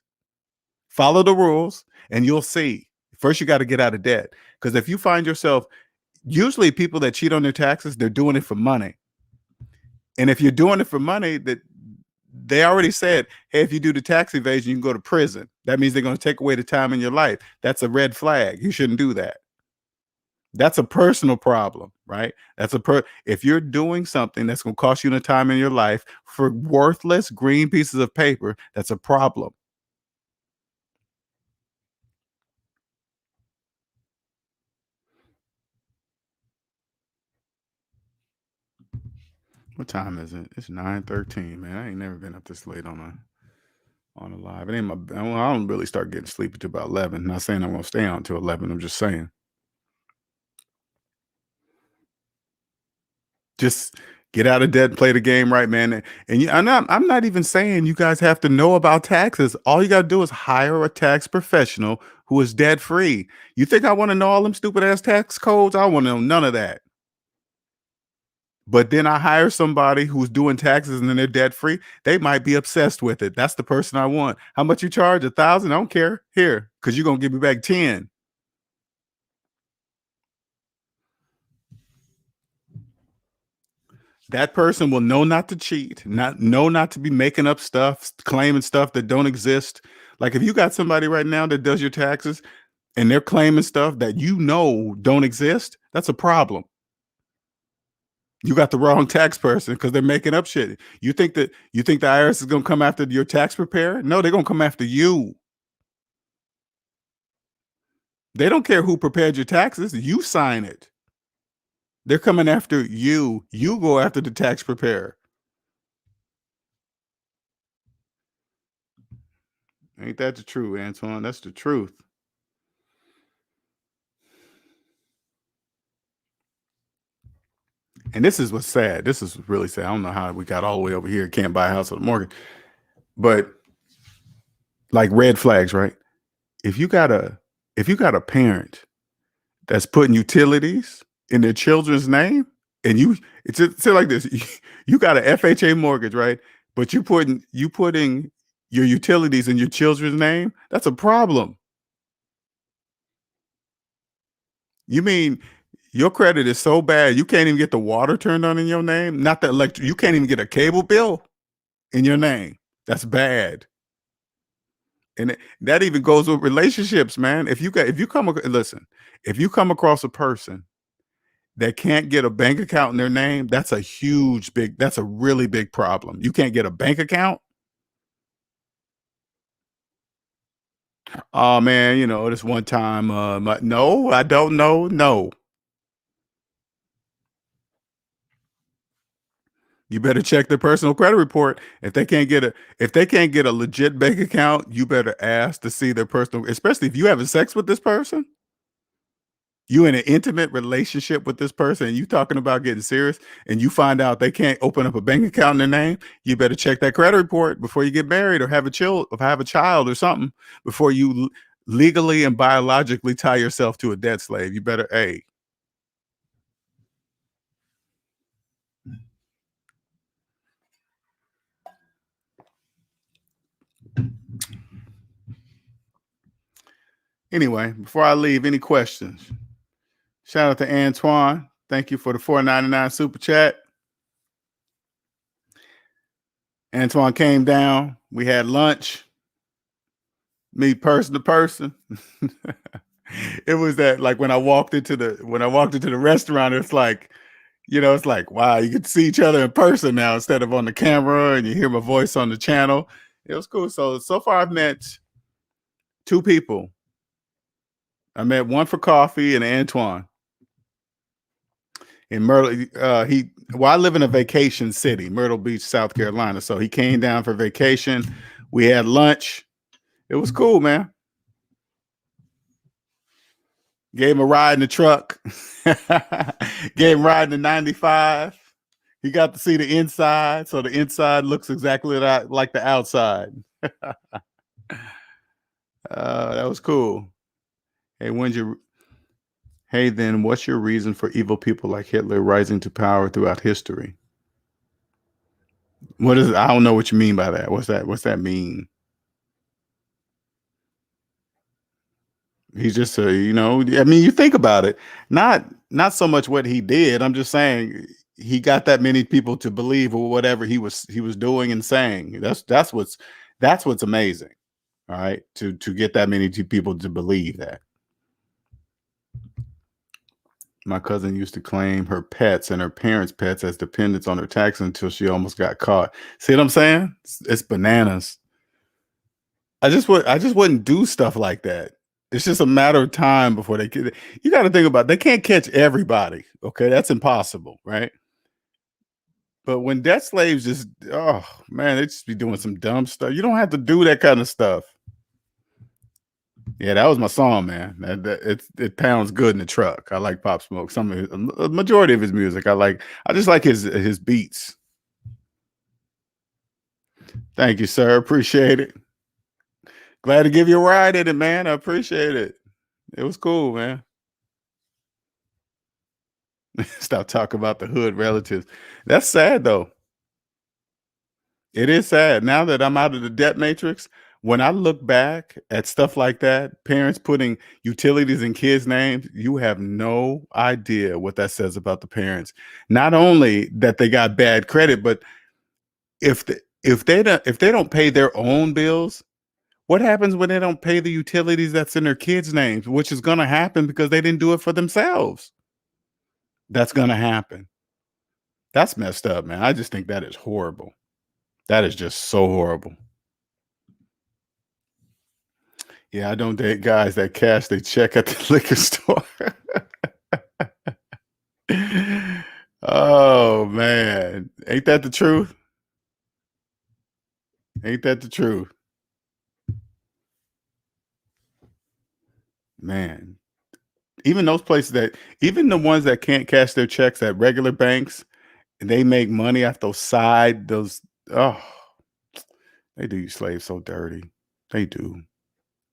Follow the rules, and you'll see. First, you got to get out of debt. Because if you find yourself, usually people that cheat on their taxes, they're doing it for money. And if you're doing it for money, that they already said, hey, if you do the tax evasion, you can go to prison. That means they're going to take away the time in your life. That's a red flag. You shouldn't do that. That's a personal problem, right? If you're doing something that's going to cost you the time in your life for worthless green pieces of paper, that's a problem. What time is it? It's 9:13, man. I ain't never been up this late on a live. It ain't I don't really start getting sleepy till about 11. Not saying I'm gonna stay on till 11. I'm just saying. Just get out of debt and play the game right, man. And I'm not even saying you guys have to know about taxes. All you got to do is hire a tax professional who is debt free. You think I want to know all them stupid ass tax codes? I want to know none of that. But then I hire somebody who's doing taxes and then they're debt free. They might be obsessed with it. That's the person I want. How much you charge? $1,000? I don't care. Here, because you're gonna give me back 10. That person will know not to cheat, know not to be making up stuff, claiming stuff that don't exist. Like if you got somebody right now that does your taxes and they're claiming stuff that you know don't exist, that's a problem. You got the wrong tax person because they're making up shit. You think the IRS is gonna come after your tax preparer? No, they're gonna come after you. They don't care who prepared your taxes. You sign it. They're coming after you. You go after the tax preparer. Ain't that the truth, Antoine? That's the truth. And this is what's sad. This is really sad. I don't know how we got all the way over here. Can't buy a house with a mortgage. But like red flags, right? If you got a parent that's putting utilities in their children's name, and it's like this. You got an FHA mortgage, right? But you putting your utilities in your children's name, that's a problem. You mean your credit is so bad you can't even get the water turned on in your name? Not the electric, you can't even get a cable bill in your name. That's bad. And that even goes with relationships, man. If you come across a person that can't get a bank account in their name, that's a really big problem. You can't get a bank account? Oh man, this one time, no, I don't know. No. You better check their personal credit report. If they can't get a legit bank account, you better ask to see their personal, especially if you having sex with this person. You in an intimate relationship with this person and you talking about getting serious and you find out they can't open up a bank account in their name, you better check that credit report before you get married or have a child or something before you legally and biologically tie yourself to a debt slave. You better, hey. Anyway, before I leave, any questions? Shout out to Antoine. Thank you for the $4.99 super chat. Antoine came down. We had lunch. Meet person to person. It was that, like, when I walked into the restaurant, it's like, it's like, wow, you get to see each other in person now instead of on the camera, and you hear my voice on the channel. It was cool. So far I've met 2 people. I met one for coffee and Antoine in Myrtle. I live in a vacation city, Myrtle Beach, South Carolina. So he came down for vacation. We had lunch. It was cool, man. Gave him a ride in the truck. Gave him a ride in the 95. He got to see the inside. So the inside looks exactly like the outside. That was cool. Hey, then what's your reason for evil people like Hitler rising to power throughout history? What is it? I don't know what you mean by that. What's that mean? He's just you think about it, not so much what he did. I'm just saying he got that many people to believe or whatever he was doing and saying. That's what's amazing. All right. To get that many people to believe that. My cousin used to claim her pets and her parents' pets as dependents on her taxes until she almost got caught. See what I'm saying? It's bananas. I just wouldn't do stuff like that. It's just a matter of time before they get. You got to think about it. They can't catch everybody. Okay, that's impossible, right? But when debt slaves just, oh man, they just be doing some dumb stuff. You don't have to do that kind of stuff. Yeah, that was my song, man. It pounds good in the truck. I like Pop Smoke. A majority of his music I like. I just like his beats. Thank you, sir. Appreciate it. Glad to give you a ride in it, man. I appreciate it. It was cool, man. Stop talking about the hood relatives. That's sad, though. It is sad. Now that I'm out of the debt matrix, when I look back at stuff like that, parents putting utilities in kids' names, you have no idea what that says about the parents. Not only that they got bad credit, but if they don't pay their own bills, what happens when they don't pay the utilities that's in their kids' names, which is going to happen because they didn't do it for themselves? That's going to happen. That's messed up, man. I just think that is horrible. That is just so horrible. Yeah, I don't date guys that cash they check at the liquor store. Oh man, ain't that the truth? Ain't that the truth? Man, even those places even the ones that can't cash their checks at regular banks, they make money off those. Oh, they do you slaves so dirty. They do.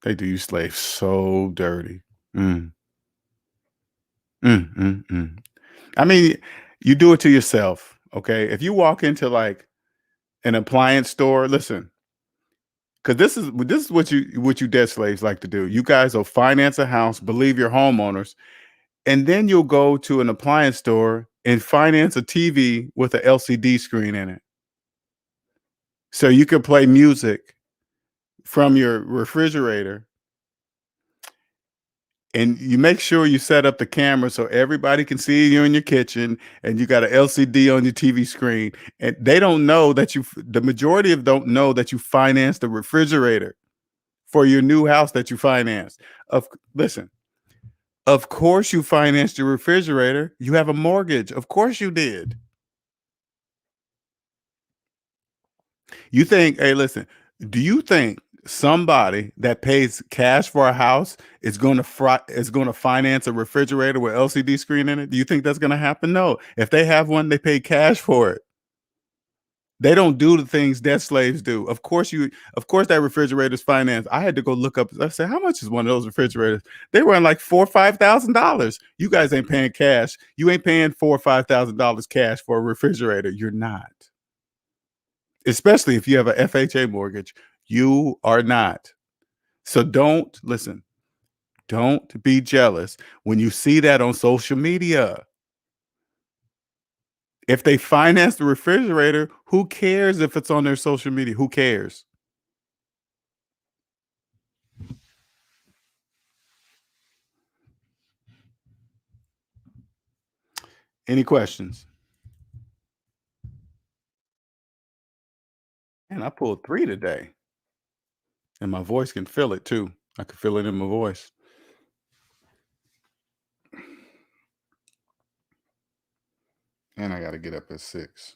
They do you slaves so dirty. Mm, mm. I mean, you do it to yourself, okay? If you walk into like an appliance store, listen, because this is what you debt slaves like to do. You guys will finance a house, believe you're homeowners, and then you'll go to an appliance store and finance a TV with an LCD screen in it, so you can play music from your refrigerator. And you make sure you set up the camera so everybody can see you in your kitchen, and you got an LCD on your TV screen. And they don't know that the majority of don't know that you financed the refrigerator for your new house that you financed. Listen, of course you financed your refrigerator. You have a mortgage. Of course you did. You think, hey, listen, do you think somebody that pays cash for a house is going to finance a refrigerator with LCD screen in it? Do you think that's going to happen? No. If they have one, they pay cash for it. They don't do the things debt slaves do. Of course that refrigerator's financed. I had to go look up. I said, how much is one of those refrigerators? They run like $4,000 or $5,000. You guys ain't paying cash. You ain't paying $4,000 or $5,000 cash for a refrigerator. You're not. Especially if you have a FHA mortgage, you are not. So don't be jealous when you see that on social media. If they finance the refrigerator, who cares if it's on their social media? Who cares? Any questions? And I pulled 3 today. And my voice can feel it too. I can feel it in my voice. And I got to get up at 6.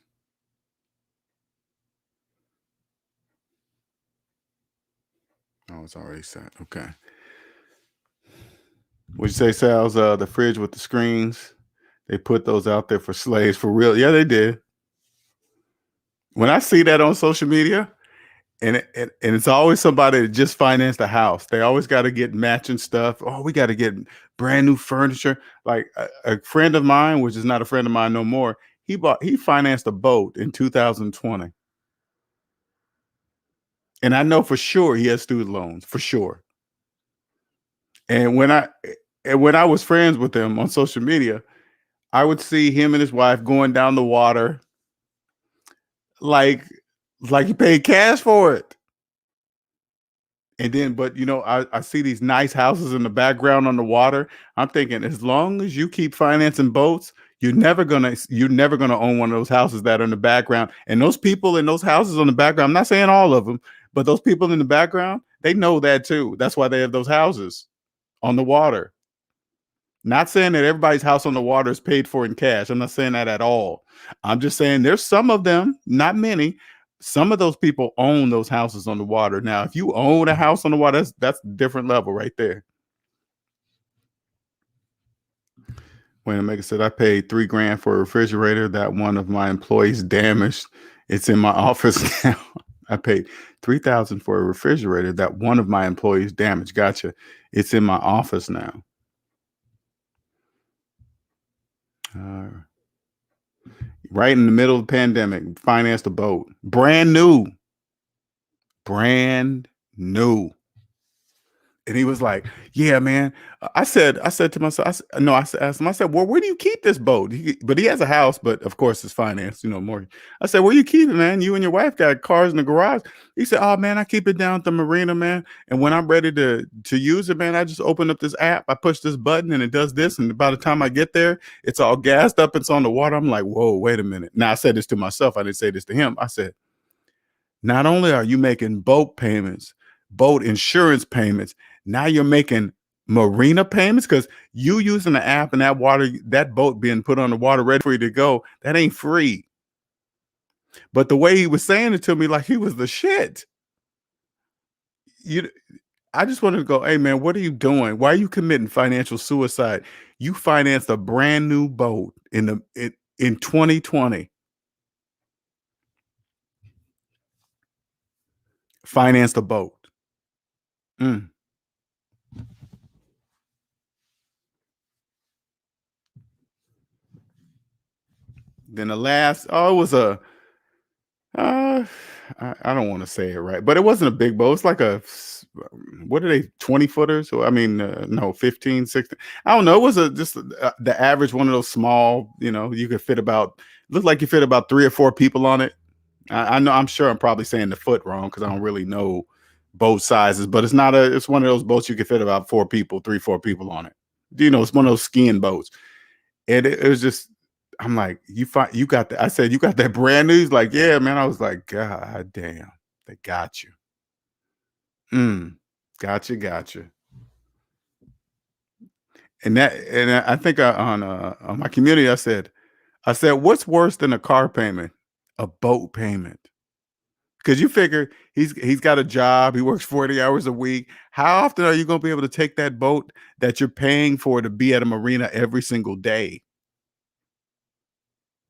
Oh, it's already set. Okay. What'd you say, Sal's? The fridge with the screens? They put those out there for slaves for real. Yeah, they did. When I see that on social media, and it's always somebody that just financed a house. They always got to get matching stuff. Oh, we got to get brand new furniture. Like a friend of mine, which is not a friend of mine no more, he financed a boat in 2020. And I know for sure he has student loans, for sure. And when I was friends with him on social media, I would see him and his wife going down the water like he paid cash for it. And then, but I see these nice houses in the background on the water. I'm thinking, as long as you keep financing boats, you're never gonna own one of those houses that are in the background. And those people in those houses on the background, I'm not saying all of them, but those people in the background, they know that too. That's why they have those houses on the water. Not saying that everybody's house on the water is paid for in cash. I'm not saying that at all. I'm just saying there's some of them, not many. Some of those people own those houses on the water. Now, if you own a house on the water, that's a different level right there. When a maker said, I paid $3,000 for a refrigerator that one of my employees damaged. It's in my office now. I paid $3,000 for a refrigerator that one of my employees damaged. Gotcha. It's in my office now. Right in the middle of the pandemic, financed a boat. Brand new. And he was like, yeah, man. I said to myself, I asked him, I said, well, where do you keep this boat? But he has a house, but of course it's financed, more. I said, where you keep it, man? You and your wife got cars in the garage. He said, oh man, I keep it down at the marina, man. And when I'm ready to use it, man, I just open up this app, I push this button and it does this. And by the time I get there, it's all gassed up, it's on the water. I'm like, whoa, wait a minute. Now I said this to myself. I didn't say this to him. I said, not only are you making boat payments, boat insurance payments, now you're making marina payments because you using the app and that boat being put on the water ready for you to go, that ain't free. But the way he was saying it to me, like he was the shit. I just wanted to go, hey man, what are you doing? Why are you committing financial suicide? You financed a brand new boat in 2020. Financed a boat. Then the last, it was I don't want to say it right, but it wasn't a big boat. It's like what are they, 20 footers? So, no, 15, 16. I don't know. It was just the average one of those small, you could fit looked like you fit about 3 or 4 people on it. I know, I'm sure I'm probably saying the foot wrong because I don't really know boat sizes, but it's one of those boats you could fit about 4 people, 3, 4 people on it. It's one of those skiing boats. And it was just, I'm like, you got that. I said, you got that brand new? He's like, yeah, man. I was like, God damn, they got you. Gotcha. And I think on my community, I said, what's worse than a car payment? A boat payment. Because you figure he's got a job, he works 40 hours a week. How often are you going to be able to take that boat that you're paying for to be at a marina every single day?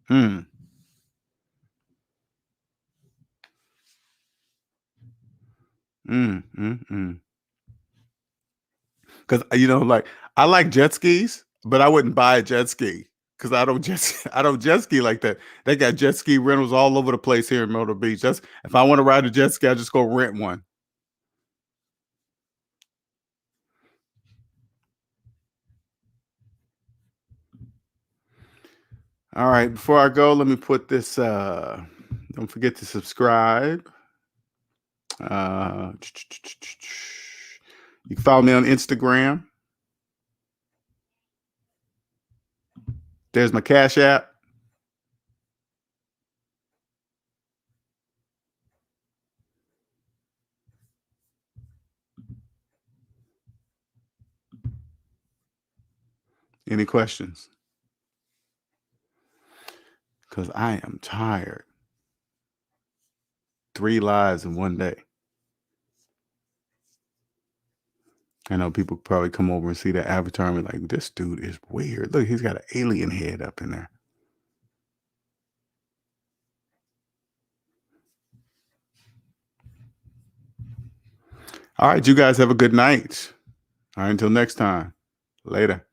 Because like I like jet skis, but I wouldn't buy a jet ski because I don't jet ski like that. They got jet ski rentals all over the place here in Myrtle Beach. That's if I want to ride a jet ski, I just go rent one. All right, before I go, let me put this. Don't forget to subscribe. You can follow me on Instagram. There's my Cash App. Any questions? Because I am tired. 3 lives in one day. I know people probably come over and see the avatar and be like, this dude is weird. Look, he's got an alien head up in there. All right, you guys have a good night. All right, until next time. Later.